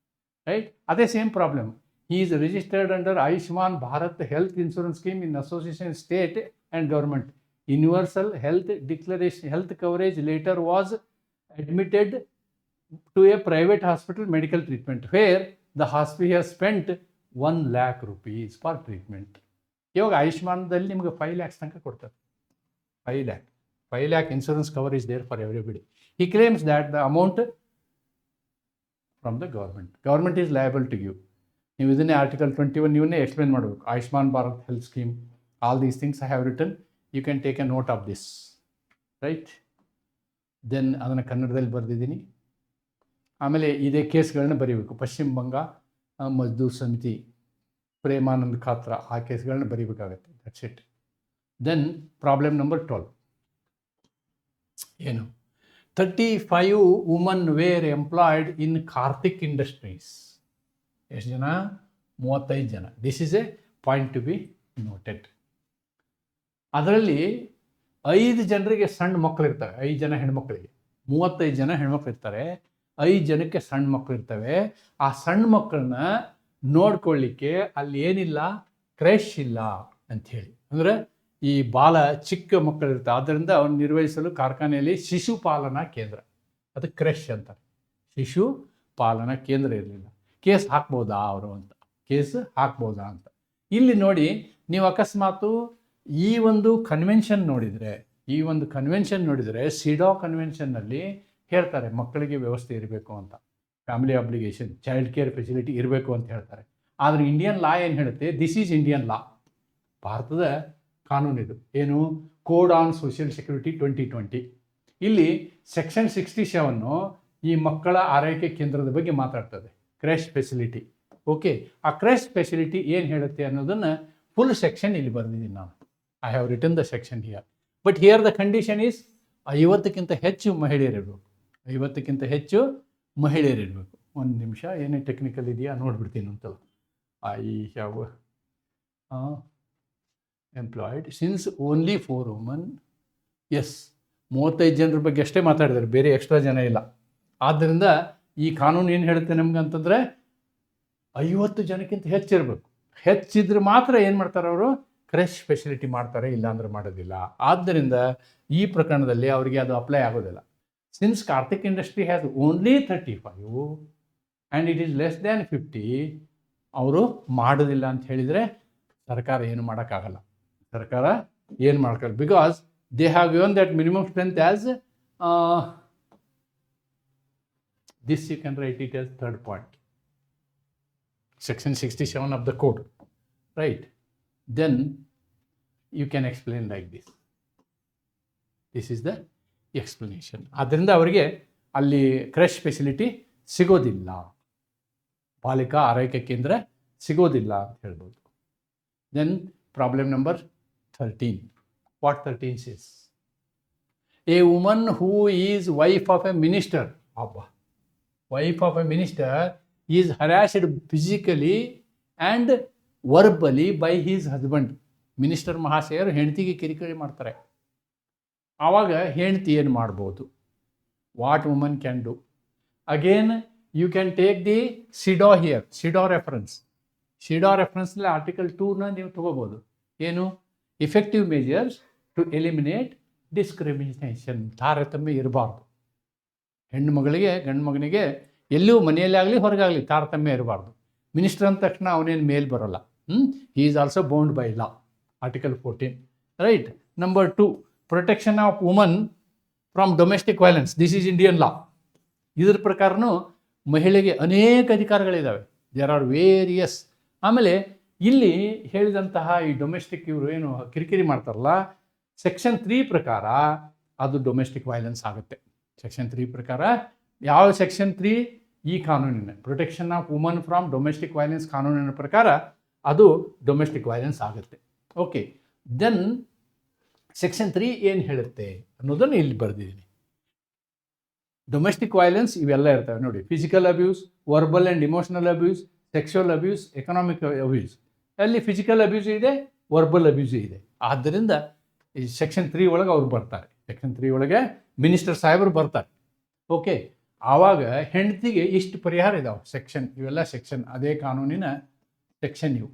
Right? ಅದೇ same problem. He is registered under Ayushman Bharat Health Insurance Scheme in association state and government. Universal health declaration, health coverage later was admitted to a private hospital medical treatment where the hospital has spent 1 lakh rupees for treatment. ಇವಾಗ ಆಯುಷ್ಮಾನದಲ್ಲಿ ನಿಮಗೆ 5 lakhs ತನಕ ಕೊಡ್ತಾರೆ. 5 lakh insurance cover is there for everybody. He claims that the amount from the government is liable to give. ನೀವು ಇದನ್ನೇ article 21 ಇವನ್ನೇ explain ಮಾಡಬೇಕು. Ayushman Bharat health scheme, all these things I have written. You can take a note of this, right. Then ಅದನ್ನು ಕನ್ನಡದಲ್ಲಿ ಬರೆದಿದ್ದೀನಿ. ಆಮೇಲೆ ಇದೇ ಕೇಸ್ಗಳನ್ನ ಬರೀಬೇಕು. ಪಶ್ಚಿಮ ಬಂಗ ಮಜ್ದೂರ್ ಸಮಿತಿ, ಪ್ರೇಮಾನಂದ್ ಖಾತ್ರ, ಆ ಕೇಸ್ಗಳನ್ನ ಬರೀಬೇಕಾಗತ್ತೆ. That's it. Then problem number 12 ಏನು, 35 woman were employed in Karthik industries. ಎಷ್ಟು ಜನ? 35 ಜನ. This is a point to be noted. ಅದರಲ್ಲಿ 5 ಜನರಿಗೆ ಸಣ್ಣ ಮಕ್ಕಳು ಇರ್ತವೆ, 5 ಜನ ಹೆಣ್ಮಕ್ಳಿಗೆ. 35 ಜನ ಹೆಣ್ಮಕ್ಳು ಇರ್ತಾರೆ, 5 ಜನಕ್ಕೆ ಸಣ್ಣ ಮಕ್ಕಳು ಇರ್ತವೆ. ಆ ಸಣ್ಣ ಮಕ್ಕಳನ್ನ ನೋಡ್ಕೊಳ್ಳಿಕ್ಕೆ ಅಲ್ಲಿ ಏನಿಲ್ಲ, ಕ್ರೆಶ್ ಇಲ್ಲ ಅಂಥೇಳಿ. ಅಂದರೆ ಈ ಬಾಲ ಚಿಕ್ಕ ಮಕ್ಕಳು ಇರ್ತಾರೆ, ಆದ್ದರಿಂದ ಅವ್ನು ನಿರ್ವಹಿಸಲು ಕಾರ್ಖಾನೆಯಲ್ಲಿ ಶಿಶು ಪಾಲನಾ ಕೇಂದ್ರ, ಅದಕ್ಕೆ ಕ್ರೆಶ್ ಅಂತಾರೆ. ಶಿಶು ಪಾಲನಾ ಕೇಂದ್ರ ಇರಲಿಲ್ಲ. ಕೇಸ್ ಹಾಕ್ಬೋದಾ ಅವರು ಅಂತ, ಕೇಸ್ ಹಾಕ್ಬೋದಾ ಅಂತ. ಇಲ್ಲಿ ನೋಡಿ, ನೀವು ಅಕಸ್ಮಾತು ಈ ಒಂದು ಕನ್ವೆನ್ಷನ್ ನೋಡಿದರೆ ಸಿಡಾ ಕನ್ವೆನ್ಷನ್ನಲ್ಲಿ ಹೇಳ್ತಾರೆ ಮಕ್ಕಳಿಗೆ ವ್ಯವಸ್ಥೆ ಇರಬೇಕು ಅಂತ, family obligation, child care facility ಇರಬೇಕು ಅಂತ ಹೇಳ್ತಾರೆ. ಆದರೆ ಇಂಡಿಯನ್ ಲಾ ಏನು ಹೇಳುತ್ತೆ? ದಿಸ್ ಈಸ್ ಇಂಡಿಯನ್ ಲಾ, ಭಾರತದ ಕಾನೂನಿದು. ಏನು? Code on social security 2020. ಇಲ್ಲಿ ಸೆಕ್ಷನ್ 67 ಈ ಮಕ್ಕಳ ಆರೈಕೆ ಕೇಂದ್ರದ ಬಗ್ಗೆ ಮಾತಾಡ್ತದೆ, ಕ್ರೆಶ್ ಫೆಸಿಲಿಟಿ. ಓಕೆ, ಆ ಕ್ರೆಶ್ ಫೆಸಿಲಿಟಿ ಏನು ಹೇಳುತ್ತೆ ಅನ್ನೋದನ್ನು ಫುಲ್ ಸೆಕ್ಷನ್ ಇಲ್ಲಿ ಬರೆದಿದ್ದೀನಿ ನಾನು. I have written the section here. But here the condition is 50ಕ್ಕಿಂತ ಹೆಚ್ಚು ಮಹಿಳೆಯರಿರಬೇಕು. 50ಕ್ಕಿಂತ ಹೆಚ್ಚು ಮಹಿಳೆಯರಿರಬೇಕು. ಒಂದು ನಿಮಿಷ, ಏನೇ ಟೆಕ್ನಿಕಲ್ ಇದೆಯಾ ನೋಡ್ಬಿಡ್ತೀನಿ ಅಂತಲ್ಲ. I have employed since only 4 woman. Yes, 35 ಜನರ ಬಗ್ಗೆ ಅಷ್ಟೇ ಮಾತಾಡಿದ್ದಾರೆ, ಬೇರೆ ಎಕ್ಸ್ಟ್ರಾ ಜನ ಇಲ್ಲ. ಆದ್ದರಿಂದ ಈ ಕಾನೂನು ಏನು ಹೇಳುತ್ತೆ ನಮ್ಗೆ ಅಂತಂದರೆ 50 ಜನಕ್ಕಿಂತ ಹೆಚ್ಚಿರಬೇಕು. ಹೆಚ್ಚಿದ್ರೆ ಮಾತ್ರ ಏನು ಮಾಡ್ತಾರೆ ಅವರು? ಕ್ರೆಶ್ ಫೆಸಿಲಿಟಿ ಮಾಡ್ತಾರೆ, ಇಲ್ಲಾಂದ್ರೆ ಮಾಡೋದಿಲ್ಲ. ಆದ್ದರಿಂದ ಈ ಪ್ರಕರಣದಲ್ಲಿ ಅವರಿಗೆ ಅದು ಅಪ್ಲೈ ಆಗೋದಿಲ್ಲ. Since Karthik industry has only 35 and it is less than 50, ಅವರು ಮಾಡೋದಿಲ್ಲ ಅಂತ ಹೇಳಿದರೆ ಸರ್ಕಾರ ಏನು ಮಾಡೋಕ್ಕಾಗಲ್ಲ. Because they have given that minimum strength as this. You can write it as 3rd point, section 67 of the code, right? Then you can explain like this. This is the explanation. ಆದ್ದರಿಂದ ಅವರಿಗೆ ಅಲ್ಲಿ crèche facility ಸಿಗೋದಿಲ್ಲ, ಬಾಲಿಕಾ ಆರೈಕೆ ಕೇಂದ್ರ ಸಿಗೋದಿಲ್ಲ ಅಂತ ಹೇಳ್ಬೋದು. Then problem number 13. What 13 says? A woman who is wife of a minister, wife of a minister is harassed physically and verbally by his husband. Minister ಮಹಾಶಯರು ಹೆಂಡತಿಗೆ ಕಿರಿಕಿರಿ ಮಾಡ್ತಾರೆ. ಆವಾಗ ಹೆಂಡತಿ ಏನು ಮಾಡ್ಬೋದು? What woman can do? Again you can take the CEDAW here, CEDAW ರೆಫರೆನ್ಸ್ನಲ್ಲಿ article 2ನ ನೀವು ತಗೋಬೋದು. ಏನು? Effective measures to eliminate discrimination. ತಾರತಮ್ಯ ಇರಬಾರ್ದು. ಹೆಣ್ಣು ಮಗಳಿಗೆ ಗಂಡು ಮಗನಿಗೆ ಎಲ್ಲೂ ಮನೆಯಲ್ಲಾಗಲಿ ಹೊರಗಾಗಲಿ ತಾರತಮ್ಯ ಇರಬಾರ್ದು. ಮಿನಿಸ್ಟರ್ ಅಂದ ತಕ್ಷಣ ಅವನೇನು ಮೇಲ್ ಬರೋಲ್ಲ. He is also bound by law, article 14, right? Number 2, protection of woman from domestic violence. This is Indian law. ಇದರ ಪ್ರಕಾರನೂ ಮಹಿಳೆಗೆ ಅನೇಕ ಅಧಿಕಾರಗಳಿದ್ದಾವೆ. There are various. ಆಮೇಲೆ ಇಲ್ಲಿ ಹೇಳಿದಂತಹ ಈ ಡೊಮೆಸ್ಟಿಕ್ ಇವರು ಏನು ಕಿರಿಕಿರಿ ಮಾಡ್ತಾರಲ್ಲ, ಸೆಕ್ಷನ್ 3 ಪ್ರಕಾರ ಅದು ಡೊಮೆಸ್ಟಿಕ್ ವೈಲೆನ್ಸ್ ಆಗುತ್ತೆ. ಸೆಕ್ಷನ್ 3 ಪ್ರಕಾರ ಯಾವ ಸೆಕ್ಷನ್ 3? ಈ ಕಾನೂನಿನ protection of woman from domestic violence ಕಾನೂನಿನ ಪ್ರಕಾರ ಅದು ಡೊಮೆಸ್ಟಿಕ್ ವೈಲೆನ್ಸ್ ಆಗುತ್ತೆ. ಓಕೆ, ದೆನ್ ಸೆಕ್ಷನ್ 3 ಏನು ಹೇಳುತ್ತೆ ಅನ್ನೋದನ್ನು ಇಲ್ಲಿ ಬರೆದಿದ್ದೀನಿ. ಡೊಮೆಸ್ಟಿಕ್ ವೈಲೆನ್ಸ್ ಇವೆಲ್ಲ ಇರ್ತವೆ ನೋಡಿ. Physical abuse, verbal and emotional abuse, sexual abuse, economic abuse. ಅಲ್ಲಿ ಫಿಸಿಕಲ್ ಅಬ್ಯೂಸ್ ಇದೆ, ವರ್ಬಲ್ ಅಬ್ಯೂಸ್ ಇದೆ. ಆದ್ದರಿಂದ ಈ ಸೆಕ್ಷನ್ 3 ಒಳಗೆ ಅವ್ರು ಬರ್ತಾರೆ. ಸೆಕ್ಷನ್ 3 ಒಳಗೆ ಮಿನಿಸ್ಟರ್ ಸಾಹೇಬರು ಬರ್ತಾರೆ. ಓಕೆ, ಆವಾಗ ಹೆಂಡತಿಗೆ ಇಷ್ಟು ಪರಿಹಾರ ಇದಾವೆ. ಸೆಕ್ಷನ್ ಇವೆಲ್ಲ ಸೆಕ್ಷನ್ ಅದೇ ಕಾನೂನಿನ ಸೆಕ್ಷನ್ ಇವು.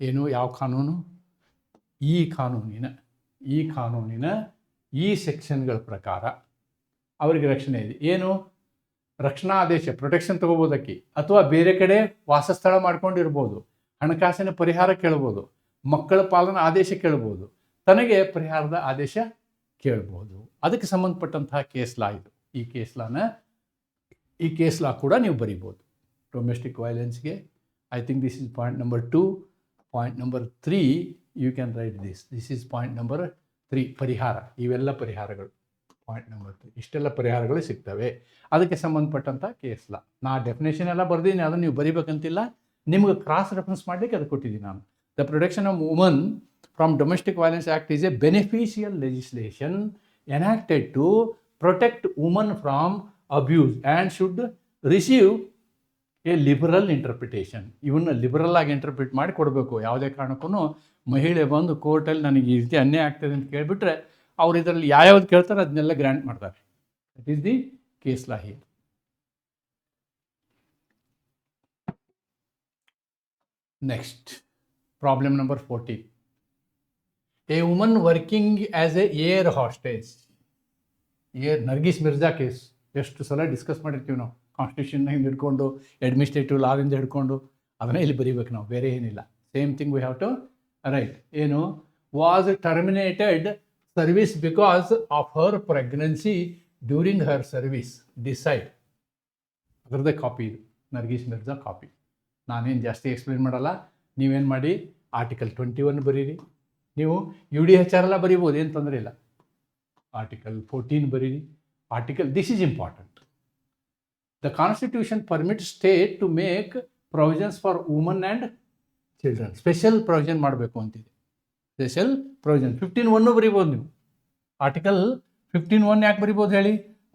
ಏನು? ಯಾವ ಕಾನೂನು? ಈ ಕಾನೂನಿನ ಈ ಸೆಕ್ಷನ್ಗಳ ಪ್ರಕಾರ ಅವರಿಗೆ ರಕ್ಷಣೆ ಇದೆ. ಏನು? ರಕ್ಷಣಾ ಆದೇಶ, ಪ್ರೊಟೆಕ್ಷನ್ ತಗೋಬೋದಕ್ಕೆ, ಅಥವಾ ಬೇರೆ ಕಡೆ ವಾಸಸ್ಥಳ ಮಾಡ್ಕೊಂಡಿರ್ಬೋದು, ಹಣಕಾಸಿನ ಪರಿಹಾರ ಕೇಳ್ಬೋದು, ಮಕ್ಕಳ ಪಾಲನಾ ಆದೇಶ ಕೇಳ್ಬೋದು, ತನಗೆ ಪರಿಹಾರದ ಆದೇಶ ಕೇಳ್ಬೋದು. ಅದಕ್ಕೆ ಸಂಬಂಧಪಟ್ಟಂತಹ ಕೇಸ್ ಲಾ ಇದು. ಈ ಕೇಸ್ ಲಾ ಕೂಡ ನೀವು ಬರೀಬೋದು ಡೊಮೆಸ್ಟಿಕ್ ವೈಲೆನ್ಸ್ಗೆ. I think this is point number 2. Point number 3 you can write this is point number 3. ಪರಿಹಾರ, ಇವೆಲ್ಲ ಪರಿಹಾರಗಳು ಪಾಯಿಂಟ್ ನಂಬರ್ 3. ಇಷ್ಟೆಲ್ಲ ಪರಿಹಾರಗಳು ಸಿಗ್ತವೆ ಅದಕ್ಕೆ ಸಂಬಂಧಪಟ್ಟಂಥ ಕೇಸ್ ಲಾ. ನಾ ಡೆಫಿನೇಷನ್ ಎಲ್ಲ ಬರ್ದೀನಿ, ಅದನ್ನು ನೀವು ಬರೀಬೇಕಂತಿಲ್ಲ. ನಿಮ್ಗೆ ಕ್ರಾಸ್ ರೆಫರೆನ್ಸ್ ಮಾಡಲಿಕ್ಕೆ ಅದು ಕೊಟ್ಟಿದ್ದೀನಿ ನಾನು. The protection of woman from domestic violence act is A beneficial legislation enacted to protect women from abuse and should receive A liberal interpretation. ಇವನ್ನ ಲಿಬರಲ್ ಆಗಿ ಇಂಟರ್ಪ್ರಿಟ್ ಮಾಡಿ ಕೊಡಬೇಕು. ಯಾವುದೇ ಕಾರಣಕ್ಕೂ ಮಹಿಳೆ ಬಂದು ಕೋರ್ಟಲ್ಲಿ ನನಗೆ ಈ ರೀತಿ ಅನ್ಯಾಯ ಆಗ್ತದೆ ಅಂತ ಕೇಳಿಬಿಟ್ರೆ ಅವ್ರು ಇದರಲ್ಲಿ ಯಾವ್ಯಾವ್ದು ಕೇಳ್ತಾರೆ ಅದನ್ನೆಲ್ಲ ಗ್ರ್ಯಾಂಟ್ ಮಾಡ್ತಾರೆ. That is the case law here. Next problem number 14. A woman working as A air hostage. Nargis Mirza case ಎಷ್ಟು ಸಲ ಡಿಸ್ಕಸ್ ಮಾಡಿರ್ತೀವಿ ನಾವು. ಕಾನ್ಸ್ಟಿಟ್ಯೂಷನ್ನಿಂದ ಹಿಡ್ಕೊಂಡು ಅಡ್ಮಿನಿಸ್ಟ್ರೇಟಿವ್ ಲಾದಿಂದ ಹಿಡ್ಕೊಂಡು ಅದನ್ನೇ ಇಲ್ಲಿ ಬರೀಬೇಕು ನಾವು, ಬೇರೆ ಏನಿಲ್ಲ. Same thing we have to write. ಏನು was terminated service because of her pregnancy during her service. Decide. ಅದರದ್ದೇ ಕಾಪಿ ಇದು, ನರ್ಗೀಸ್ ಮಿರ್ಜಾ ಕಾಪಿ. ನಾನೇನು ಜಾಸ್ತಿ ಎಕ್ಸ್ಪ್ಲೇನ್ ಮಾಡಲ್ಲ. ನೀವೇನು ಮಾಡಿ ಆರ್ಟಿಕಲ್ 21 ಬರೀರಿ. ನೀವು UDHR ಎಲ್ಲ ಬರೀಬೋದು, ಏನು ತೊಂದರೆ ಇಲ್ಲ. ಆರ್ಟಿಕಲ್ 14 ಬರೀರಿ. This is important. The Constitution permits state to make provisions for women and children. Special provision ಮಾಡಬೇಕು ಅಂತಿದೆ. ಸ್ಪೆಷಲ್ ಪ್ರೊವಿಷನ್ 15(1) ಬರೀಬೋದು ನೀವು. ಆರ್ಟಿಕಲ್ 15(1) ಯಾಕೆ ಬರೀಬೋದು ಹೇಳಿ?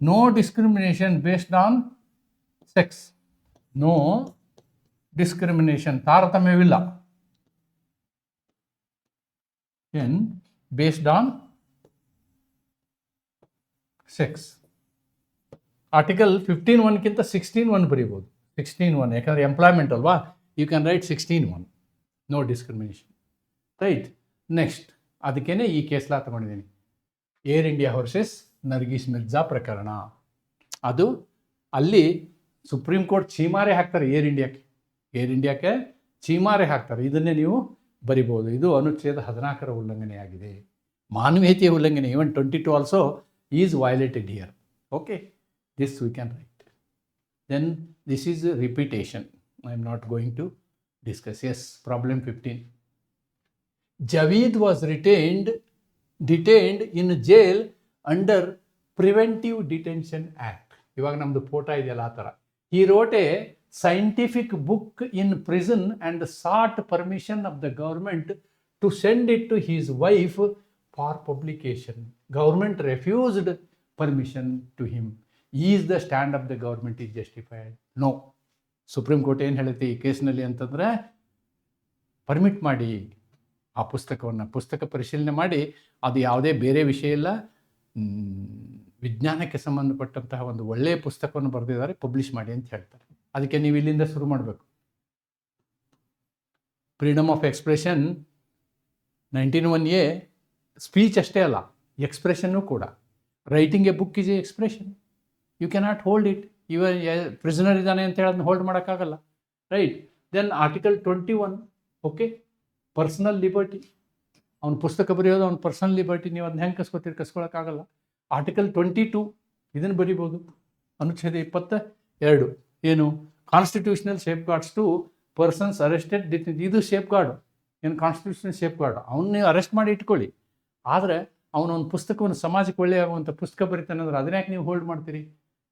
No discrimination based on sex. No discrimination, ತಾರತಮ್ಯವಿಲ್ಲ. Based on sex. ಆರ್ಟಿಕಲ್ 15(1)ಗಿಂತ 16(1) ಬರೀಬೋದು. 16(1) ಯಾಕಂದರೆ ಎಂಪ್ಲಾಯ್ಮೆಂಟ್ ಅಲ್ವಾ, you can write 16(1). No discrimination. Right. Next, ಅದಕ್ಕೇ ಈ ಕೇಸ್ಲಾ ತಗೊಂಡಿದ್ದೀನಿ. ಏರ್ ಇಂಡಿಯಾ ವರ್ಸಸ್ ನರ್ಗೀಸ್ ಮಿರ್ಜಾ ಪ್ರಕರಣ. ಅದು ಅಲ್ಲಿ ಸುಪ್ರೀಂ ಕೋರ್ಟ್ ಚೀಮಾರೆ ಹಾಕ್ತಾರೆ ಏರ್ ಇಂಡಿಯಾಕ್ಕೆ ಚೀಮಾರೆ ಹಾಕ್ತಾರೆ. ಇದನ್ನೇ ನೀವು ಬರಿಬೋದು. ಇದು ಅನುಚ್ಛೇದ 14 ಉಲ್ಲಂಘನೆಯಾಗಿದೆ. ಮಾನವೀಯತೆಯ ಉಲ್ಲಂಘನೆ. Even 22 also is violated here. Okay, this we can write. Then this is a repetition. I am not going to discuss. Yes, problem 15. Javeed was detained in jail under Preventive Detention Act. ಇವಾಗ ನಮ್ಮದು photo ಇದೆಯಲ್ಲ ಆ ಥರ. He wrote a scientific book in prison and sought permission of the government to send it to his wife for publication. Government refused permission to him. Is the stand of the government is justified? No. Supreme court ಏನು ಹೇಳುತ್ತೆ ಈ ಕೇಸ್ನಲ್ಲಿ ಅಂತಂದರೆ, permit ಮಾಡಿ ಆ ಪುಸ್ತಕ ಪರಿಶೀಲನೆ ಮಾಡಿ, ಅದು ಯಾವುದೇ ಬೇರೆ ವಿಷಯ ಇಲ್ಲ, ವಿಜ್ಞಾನಕ್ಕೆ ಸಂಬಂಧಪಟ್ಟಂತಹ ಒಂದು ಒಳ್ಳೆಯ ಪುಸ್ತಕವನ್ನು ಬರೆದಿದ್ದಾರೆ, ಪಬ್ಲಿಷ್ ಮಾಡಿ ಅಂತ ಹೇಳ್ತಾರೆ. ಅದಕ್ಕೆ ನೀವು ಇಲ್ಲಿಂದ ಶುರು ಮಾಡಬೇಕು. Freedom of expression 19(1)A speech ಅಷ್ಟೇ ಅಲ್ಲ, ಎಕ್ಸ್ಪ್ರೆಷನ್ನು ಕೂಡ. Writing a book is a expression. You cannot hold it. Prisoner ಇದ್ದಾನೆ ಅಂತ ಹೇಳಿ ಅದನ್ನ ಹೋಲ್ಡ್ ಮಾಡೋಕ್ಕಾಗಲ್ಲ. Right. Then article 21. Okay, personal liberty. ಅವ್ನ ಪುಸ್ತಕ ಬರೆಯೋದು ಅವ್ನ ಪರ್ಸನಲ್ ಲಿಬರ್ಟಿ. ನೀವು ಅದನ್ನ ಹೆಂಗೆ ಕಸ್ಕೊಳ್ಳೋಕ್ಕಾಗಲ್ಲ. ಆರ್ಟಿಕಲ್ 22 ಇದನ್ನು ಬರಿಬೋದು. ಅನುಚ್ಛೇದ 22 ಏನು? Constitutional safeguards to persons arrested detain. ಇದು ಸೇಫ್ ಗಾರ್ಡು, ಏನು ಕಾನ್ಸ್ಟಿಟ್ಯೂಷನಲ್ ಸೇಫ್ ಗಾರ್ಡು. ಅವನ್ನ ಅರೆಸ್ಟ್ ಮಾಡಿ ಇಟ್ಕೊಳ್ಳಿ. ಆದರೆ ಅವನೊಂದು ಪುಸ್ತಕವನ್ನು ಸಮಾಜಕ್ಕೆ ಒಳ್ಳೆಯ ಆಗುವಂಥ ಪುಸ್ತಕ ಬರೀತಾನೆ ಅಂದ್ರೆ ಅದನ್ನ ಯಾಕೆ ನೀವು ಹೋಲ್ಡ್ ಮಾಡ್ತೀರಿ?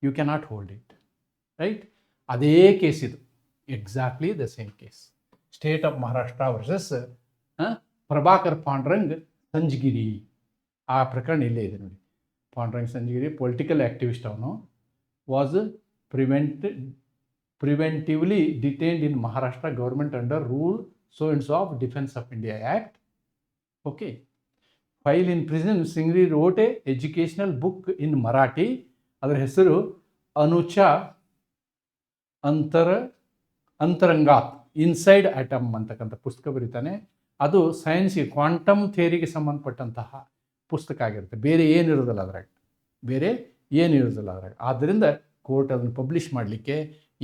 You cannot hold it. Right. ಅದೇ ಕೇಸ್ ಇದು, exactly the same case. State of Maharashtra versus Prabhakar Pandurang Sanzgiri. ಆ ಪ್ರಕರಣ ಇಲ್ಲೇ ಇದೆ ನೋಡಿ. Pandurang Sanzgiri political activist. ಅವನು was preventively detained in Maharashtra government under rule so and so of Defense of India Act. Okay. While in prison, Singhri wrote a educational book in Marathi. ಅದರ ಹೆಸರು ಅನುಚ ಅಂತರಂಗಾತ್ inside atom ಅಂತಕ್ಕಂಥ ಪುಸ್ತಕ ಬರೀತಾನೆ. ಅದು ಸೈನ್ಸ್ಗೆ, ಕ್ವಾಂಟಮ್ ಥಿಯರಿಗೆ ಸಂಬಂಧಪಟ್ಟಂತಹ ಪುಸ್ತಕ ಆಗಿರುತ್ತೆ. ಬೇರೆ ಏನಿರೋದಿಲ್ಲ ಅದ್ರಾಗ, ಆದ್ದರಿಂದ ಕೋರ್ಟ್ ಅದನ್ನು ಪಬ್ಲಿಷ್ ಮಾಡಲಿಕ್ಕೆ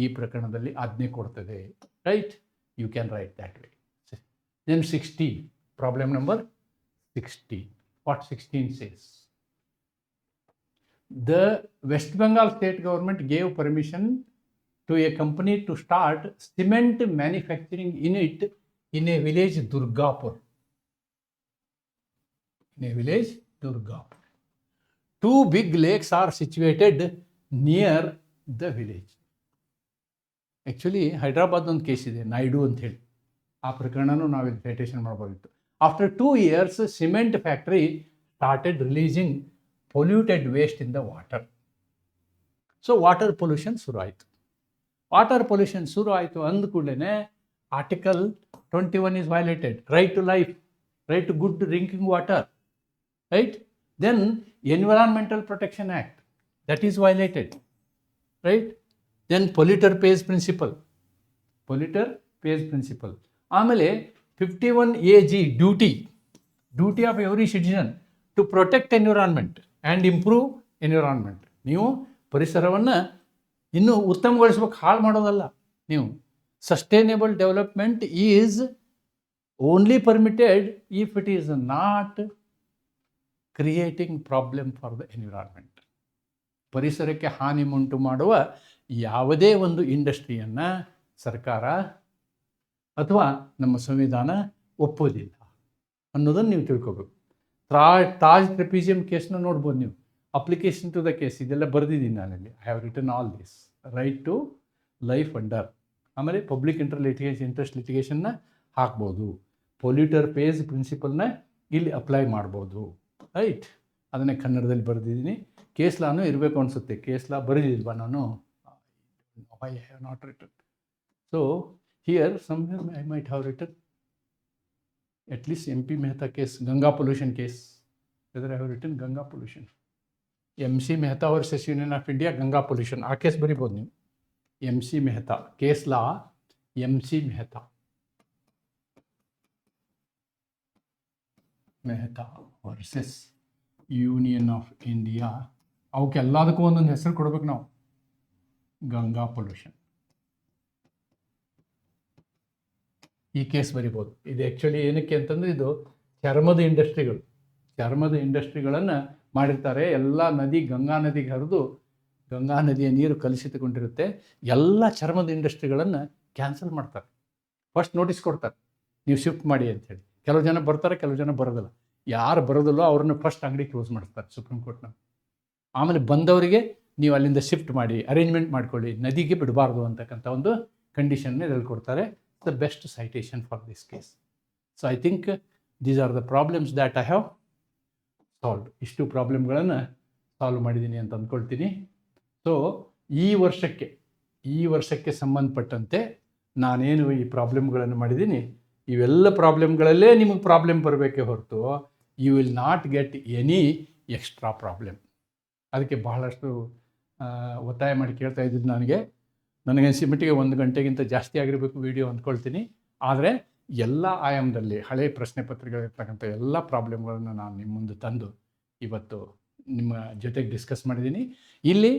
ಈ ಪ್ರಕರಣದಲ್ಲಿ ಆಜ್ಞೆ ಕೊಡ್ತದೆ. Right. You can write that way. Then 16, problem number 16. What 16 says? The West Bengal state government gave permission to a company to start cement manufacturing unit in a village Durgapur. Two big lakes are situated near the village. Actually, Hyderabad ಒಂದು case ಇದೆ, ನಾಯ್ಡು ಅಂತ ಹೇಳಿ. ಆ ಪ್ರಕರಣನೂ ನಾವಿಲ್ಲಿ citation ಮಾಡ್ಬೋದಿತ್ತು. After 2 years, cement factory started releasing polluted waste in the water. So water pollution ಶುರು ಆಯಿತು. Water pollution ಶುರು ಆಯಿತು ಅಂದ ಕೂಡಲೇ article 21 is violated. Right to life, right to good drinking water, right? Then Environmental Protection Act, that is violated, right? Then polluter pays principle. ಆಮೇಲೆ 51AG duty of every citizen to protect environment and improve environment. ನೀವು ಪರಿಸರವನ್ನು ಇನ್ನೂ ಉತ್ತಮಗೊಳಿಸ್ಬೇಕು, ಹಾಳು ಮಾಡೋದಲ್ಲ. ನೀವು sustainable development is only permitted if it is not creating problem for the environment. ಪರಿಸರಕ್ಕೆ ಹಾನಿ ಉಂಟು ಮಾಡುವ ಯಾವುದೇ ಒಂದು ಇಂಡಸ್ಟ್ರಿಯನ್ನು ಸರ್ಕಾರ ಅಥವಾ ನಮ್ಮ ಸಂವಿಧಾನ ಒಪ್ಪೋದಿಲ್ಲ ಅನ್ನೋದನ್ನು ನೀವು ತಿಳ್ಕೊಬೇಕು. ತಾಜ್ ಟ್ರೆಪಿಜಿಯಂ ಕೇಸ್ನ ನೋಡ್ಬೋದು ನೀವು. ಅಪ್ಲಿಕೇಶನ್ ಟು ದ ಕೇಸ್ ಇದೆಲ್ಲ ಬರೆದಿದ್ದೀನಿ ನಾನಲ್ಲಿ. I have written all this. Right to life under. ಆಮೇಲೆ ಪಬ್ಲಿಕ್ ಇಂಟ್ರೆಸ್ಟ್ ಲಿಟಿಗೇಷನ್ನ ಹಾಕ್ಬೋದು. ಪೊಲ್ಯೂಟರ್ ಪೇಸ್ ಪ್ರಿನ್ಸಿಪಲ್ನ ಇಲ್ಲಿ ಅಪ್ಲೈ ಮಾಡ್ಬೋದು. ರೈಟ್, ಅದನ್ನೇ ಕನ್ನಡದಲ್ಲಿ ಬರೆದಿದ್ದೀನಿ. ಕೇಸ್ ಲಾನು ಇರಬೇಕು ಅನಿಸುತ್ತೆ. ಕೇಸ್ ಲಾ ಬರೆದಿಲ್ವಾ ನಾನು? I have not return. So here somewhere I might have written at least MP Mehta case, Ganga pollution case, whether I have written Ganga pollution. MC Mehta versus Union of India, Ganga pollution. ಆ case ಬರಿಬೋದು ನೀವು. MC Mehta, case law MC Mehta versus union of India. ಅವಕ್ಕೆ ಎಲ್ಲದಕ್ಕೂ ಒಂದೊಂದು ಹೆಸರು ಕೊಡ್ಬೇಕು ನಾವು. Ganga pollution, ಈ ಕೇಸ್ ಬರಿಬೋದು. ಇದು ಆ್ಯಕ್ಚುಲಿ ಏನಕ್ಕೆ ಅಂತಂದರೆ ಇದು ಚರ್ಮದ ಇಂಡಸ್ಟ್ರಿಗಳನ್ನು ಮಾಡಿರ್ತಾರೆ. ಎಲ್ಲ ನದಿ ಗಂಗಾ ನದಿಗೆ ಹರಿದು ಗಂಗಾ ನದಿಯ ನೀರು ಕಲುಷಿತಗೊಂಡಿರುತ್ತೆ. ಎಲ್ಲ ಚರ್ಮದ ಇಂಡಸ್ಟ್ರಿಗಳನ್ನು ಕ್ಯಾನ್ಸಲ್ ಮಾಡ್ತಾರೆ. ಫಸ್ಟ್ ನೋಟಿಸ್ ಕೊಡ್ತಾರೆ, ನೀವು ಶಿಫ್ಟ್ ಮಾಡಿ ಅಂಥೇಳಿ. ಕೆಲವು ಜನ ಬರ್ತಾರೆ, ಕೆಲವು ಜನ ಬರೋದಿಲ್ಲ. ಯಾರು ಬರೋದಿಲ್ಲೋ ಅವ್ರನ್ನ ಫಸ್ಟ್ ಅಂಗಡಿ ಕ್ಲೋಸ್ ಮಾಡ್ತಾರೆ ಸುಪ್ರೀಂ ಕೋರ್ಟ್ನ. ಆಮೇಲೆ ಬಂದವರಿಗೆ ನೀವು ಅಲ್ಲಿಂದ ಶಿಫ್ಟ್ ಮಾಡಿ, ಅರೇಂಜ್ಮೆಂಟ್ ಮಾಡ್ಕೊಳ್ಳಿ, ನದಿಗೆ ಬಿಡಬಾರ್ದು ಅಂತಕ್ಕಂಥ ಒಂದು ಕಂಡೀಷನ್ನೇ ಹೇಳ್ಕೊಡ್ತಾರೆ. The best citation for this case. So I think these are the problems that I have solved. ಇಷ್ಟು ಪ್ರಾಬ್ಲಮ್ಗಳನ್ನು ಸಾಲ್ವ್ ಮಾಡಿದ್ದೀನಿ ಅಂತ ಅಂದ್ಕೊಳ್ತೀನಿ. ಸೊ ಈ ವರ್ಷಕ್ಕೆ ಸಂಬಂಧಪಟ್ಟಂತೆ ನಾನೇನು ಈ ಪ್ರಾಬ್ಲಮ್ಗಳನ್ನು ಮಾಡಿದ್ದೀನಿ, ಇವೆಲ್ಲ ಪ್ರಾಬ್ಲಮ್ಗಳಲ್ಲೇ ನಿಮಗೆ ಪ್ರಾಬ್ಲಮ್ ಬರಬೇಕೇ ಹೊರತು you will not get any extra problem. ಅದಕ್ಕೆ ಬಹಳಷ್ಟು ಒತ್ತಾಯ ಮಾಡಿ ಕೇಳ್ತಾ ಇದ್ದಿದ್ದು ನನಗನ್ಸಿದ ಮಟ್ಟಿಗೆ 1 ಗಂಟೆಗಿಂತ ಜಾಸ್ತಿ ಆಗಿರಬೇಕು ವಿಡಿಯೋ ಅಂದ್ಕೊಳ್ತೀನಿ. ಆದರೆ ಎಲ್ಲ ಆಯಾಮದಲ್ಲಿ ಹಳೆಯ ಪ್ರಶ್ನೆ ಪತ್ರಿಕೆಗಳಿರ್ತಕ್ಕಂಥ ಎಲ್ಲ ಪ್ರಾಬ್ಲಮ್ಗಳನ್ನು ನಾನು ನಿಮ್ಮ ಮುಂದೆ ತಂದು ಇವತ್ತು ನಿಮ್ಮ ಜೊತೆಗೆ ಡಿಸ್ಕಸ್ ಮಾಡಿದ್ದೀನಿ. ಇಲ್ಲಿ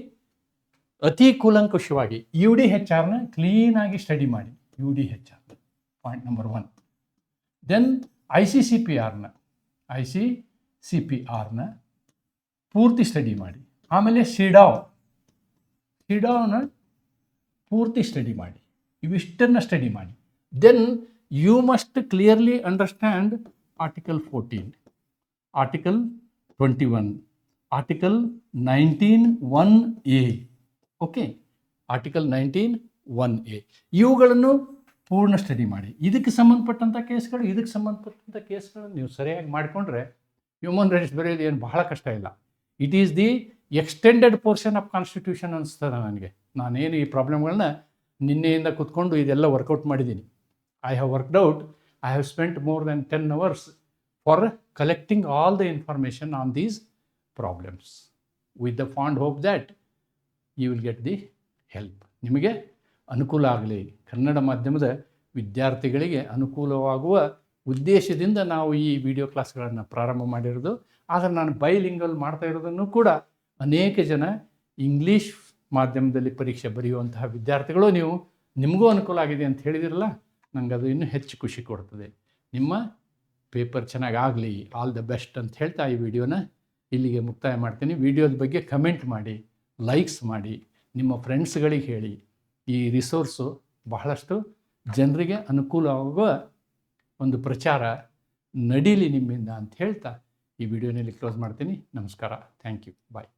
ಅತಿ ಕೂಲಂಕುಷವಾಗಿ UDHRನ ಕ್ಲೀನಾಗಿ ಸ್ಟಡಿ ಮಾಡಿ. UDHR point number 1. ದೆನ್ ICCPRನ ಪೂರ್ತಿ ಸ್ಟಡಿ ಮಾಡಿ. ಆಮೇಲೆ ಸಿಡಾವ್ನ ಪೂರ್ತಿ ಸ್ಟಡಿ ಮಾಡಿ. ಇವಿಷ್ಟನ್ನು ಸ್ಟಡಿ ಮಾಡಿ. Then you must clearly understand article 14, article 21, article 19(1)(a. Okay, article 19(1)(a) ಇವುಗಳನ್ನು ಪೂರ್ಣ ಸ್ಟಡಿ ಮಾಡಿ. ಇದಕ್ಕೆ ಸಂಬಂಧಪಟ್ಟಂಥ ಕೇಸ್ಗಳು ನೀವು ಸರಿಯಾಗಿ ಮಾಡಿಕೊಂಡ್ರೆ ಹ್ಯೂಮನ್ ರೈಟ್ಸ್ ಬರೆಯೋದು ಏನು ಬಹಳ ಕಷ್ಟ ಇಲ್ಲ. It is the extended portion of constitution ಅನಿಸ್ತದೆ ನನಗೆ. ನಾನೇನು ಈ ಪ್ರಾಬ್ಲಮ್ಗಳನ್ನ ನಿನ್ನೆಯಿಂದ ಕೂತ್ಕೊಂಡು ಇದೆಲ್ಲ ವರ್ಕೌಟ್ ಮಾಡಿದ್ದೀನಿ. I have spent more than 10 hours for collecting all the information on these problems with the fond hope that you will get the help. ನಿಮಗೆ ಅನುಕೂಲ ಆಗಲಿ, ಕನ್ನಡ ಮಾಧ್ಯಮದ ವಿದ್ಯಾರ್ಥಿಗಳಿಗೆ ಅನುಕೂಲವಾಗುವ ಉದ್ದೇಶದಿಂದ ನಾವು ಈ ವಿಡಿಯೋ ಕ್ಲಾಸ್ಗಳನ್ನು ಪ್ರಾರಂಭ ಮಾಡಿರೋದು. ಆದರೆ ನಾನು ಬೈಲಿಂಗಲ್ ಮಾಡ್ತಾ ಇರೋದನ್ನು ಕೂಡ ಅನೇಕ ಜನ ಇಂಗ್ಲೀಷ್ ಮಾಧ್ಯಮದಲ್ಲಿ ಪರೀಕ್ಷೆ ಬರೆಯುವಂತಹ ವಿದ್ಯಾರ್ಥಿಗಳು ನಿಮಗೂ ಅನುಕೂಲ ಆಗಿದೆ ಅಂತ ಹೇಳಿದಿರಲ್ಲ, ನನಗೆ ಅದು ಇನ್ನೂ ಹೆಚ್ಚು ಖುಷಿ ಕೊಡ್ತದೆ. ನಿಮ್ಮ ಪೇಪರ್ ಚೆನ್ನಾಗಾಗಲಿ, ಆಲ್ ದ ಬೆಸ್ಟ್ ಅಂತ ಹೇಳ್ತಾ ಈ ವಿಡಿಯೋನ ಇಲ್ಲಿಗೆ ಮುಕ್ತಾಯ ಮಾಡ್ತೀನಿ. ವಿಡಿಯೋದ ಬಗ್ಗೆ ಕಮೆಂಟ್ ಮಾಡಿ, ಲೈಕ್ಸ್ ಮಾಡಿ, ನಿಮ್ಮ ಫ್ರೆಂಡ್ಸ್ಗಳಿಗೆ ಹೇಳಿ. ಈ ರಿಸೋರ್ಸು ಬಹಳಷ್ಟು ಜನರಿಗೆ ಅನುಕೂಲವಾಗುವ ಒಂದು ಪ್ರಚಾರ ನಡೀಲಿ ನಿಮ್ಮಿಂದ ಅಂತ ಹೇಳ್ತಾ ಈ ವಿಡಿಯೋನಲ್ಲಿ ಕ್ಲೋಸ್ ಮಾಡ್ತೀನಿ. ನಮಸ್ಕಾರ. Thank you. ಬಾಯ್.